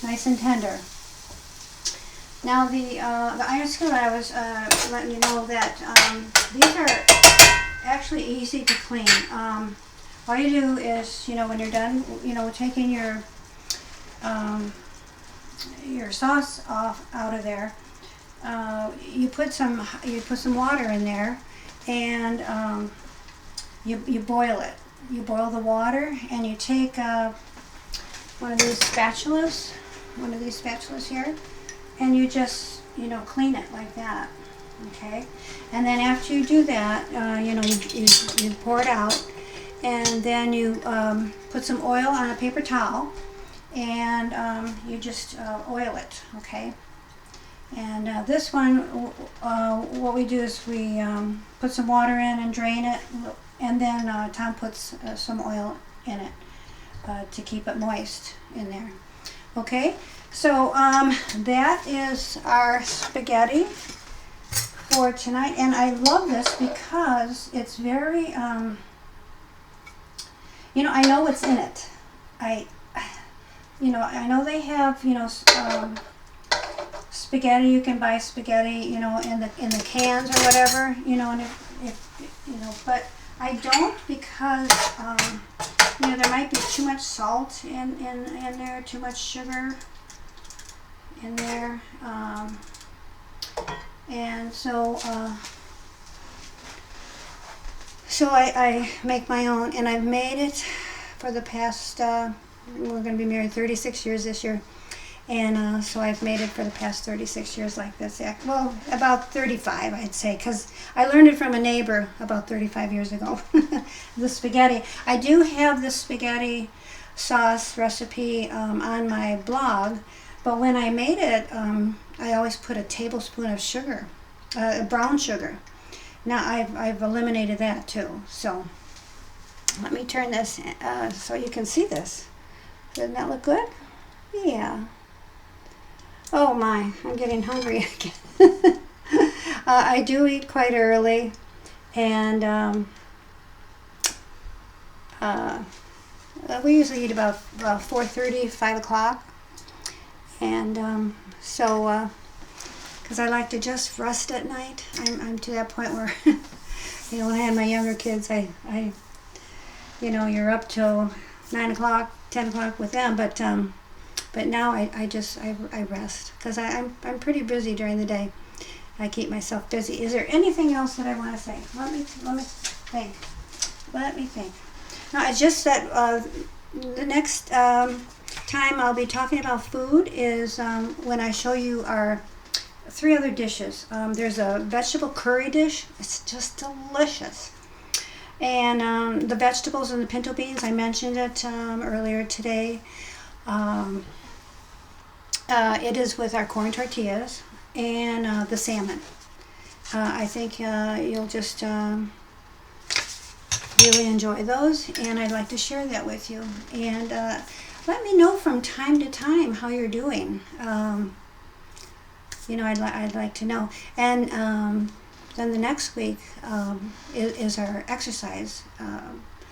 nice and tender. Now the iron skillet, I was letting you know that these are actually easy to clean. all you do is, when you're done, taking your sauce out of there, you put some water in there, and you boil it. You boil the water, and you take one of these spatulas here, and you just clean it like that. Okay, and then after you do that, you pour it out, and then you put some oil on a paper towel, and you just oil it. Okay, and this one, what we do is we put some water in and drain it, and then Tom puts some oil in it to keep it moist in there. Okay, so that is our spaghetti for tonight, and I love this because it's very, I know what's in it. I know they have, spaghetti. You can buy spaghetti, in the cans or whatever, and if but I don't, because there might be too much salt in there, too much sugar in there, and so I make my own, and I've made it for the past, we're going to be married 36 years this year, and so I've made it for the past 36 years like this. Well, about 35, I'd say, because I learned it from a neighbor about 35 years ago, the spaghetti. I do have the spaghetti sauce recipe on my blog, but when I made it, I always put a tablespoon of sugar, brown sugar. Now I've eliminated that too. So let me turn this so you can see this. Doesn't that look good? Yeah. Oh my, I'm getting hungry again. I do eat quite early, and we usually eat about 4:30, 5 o'clock, and so because I like to just rest at night. I'm to that point where when I had my younger kids, I you're up till 9 o'clock, 10 o'clock with them, but now I rest, because I'm pretty busy during the day. I keep myself busy. Is there anything else that I want to say? Let me think. No, it's just that the next time I'll be talking about food is when I show you our 3 other dishes. There's a vegetable curry dish. It's just delicious. And the vegetables and the pinto beans, I mentioned it earlier today. It is with our corn tortillas and the salmon. I think you'll just really enjoy those, and I'd like to share that with you. And let me know from time to time how you're doing. I'd like to know. And then the next week is our exercise,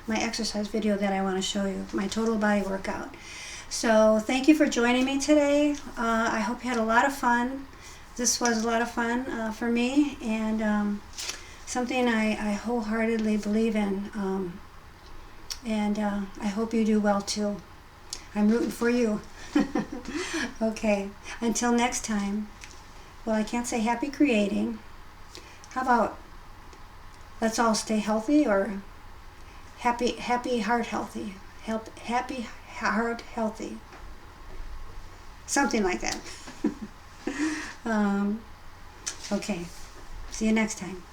my exercise video that I want to show you, my total body workout. So thank you for joining me today. I hope you had a lot of fun. This was a lot of fun for me, and something I wholeheartedly believe in. And I hope you do well too. I'm rooting for you. Okay, until next time. Well, I can't say happy creating. How about let's all stay healthy, or happy heart healthy? Happy heart healthy. Something like that. Okay. See you next time.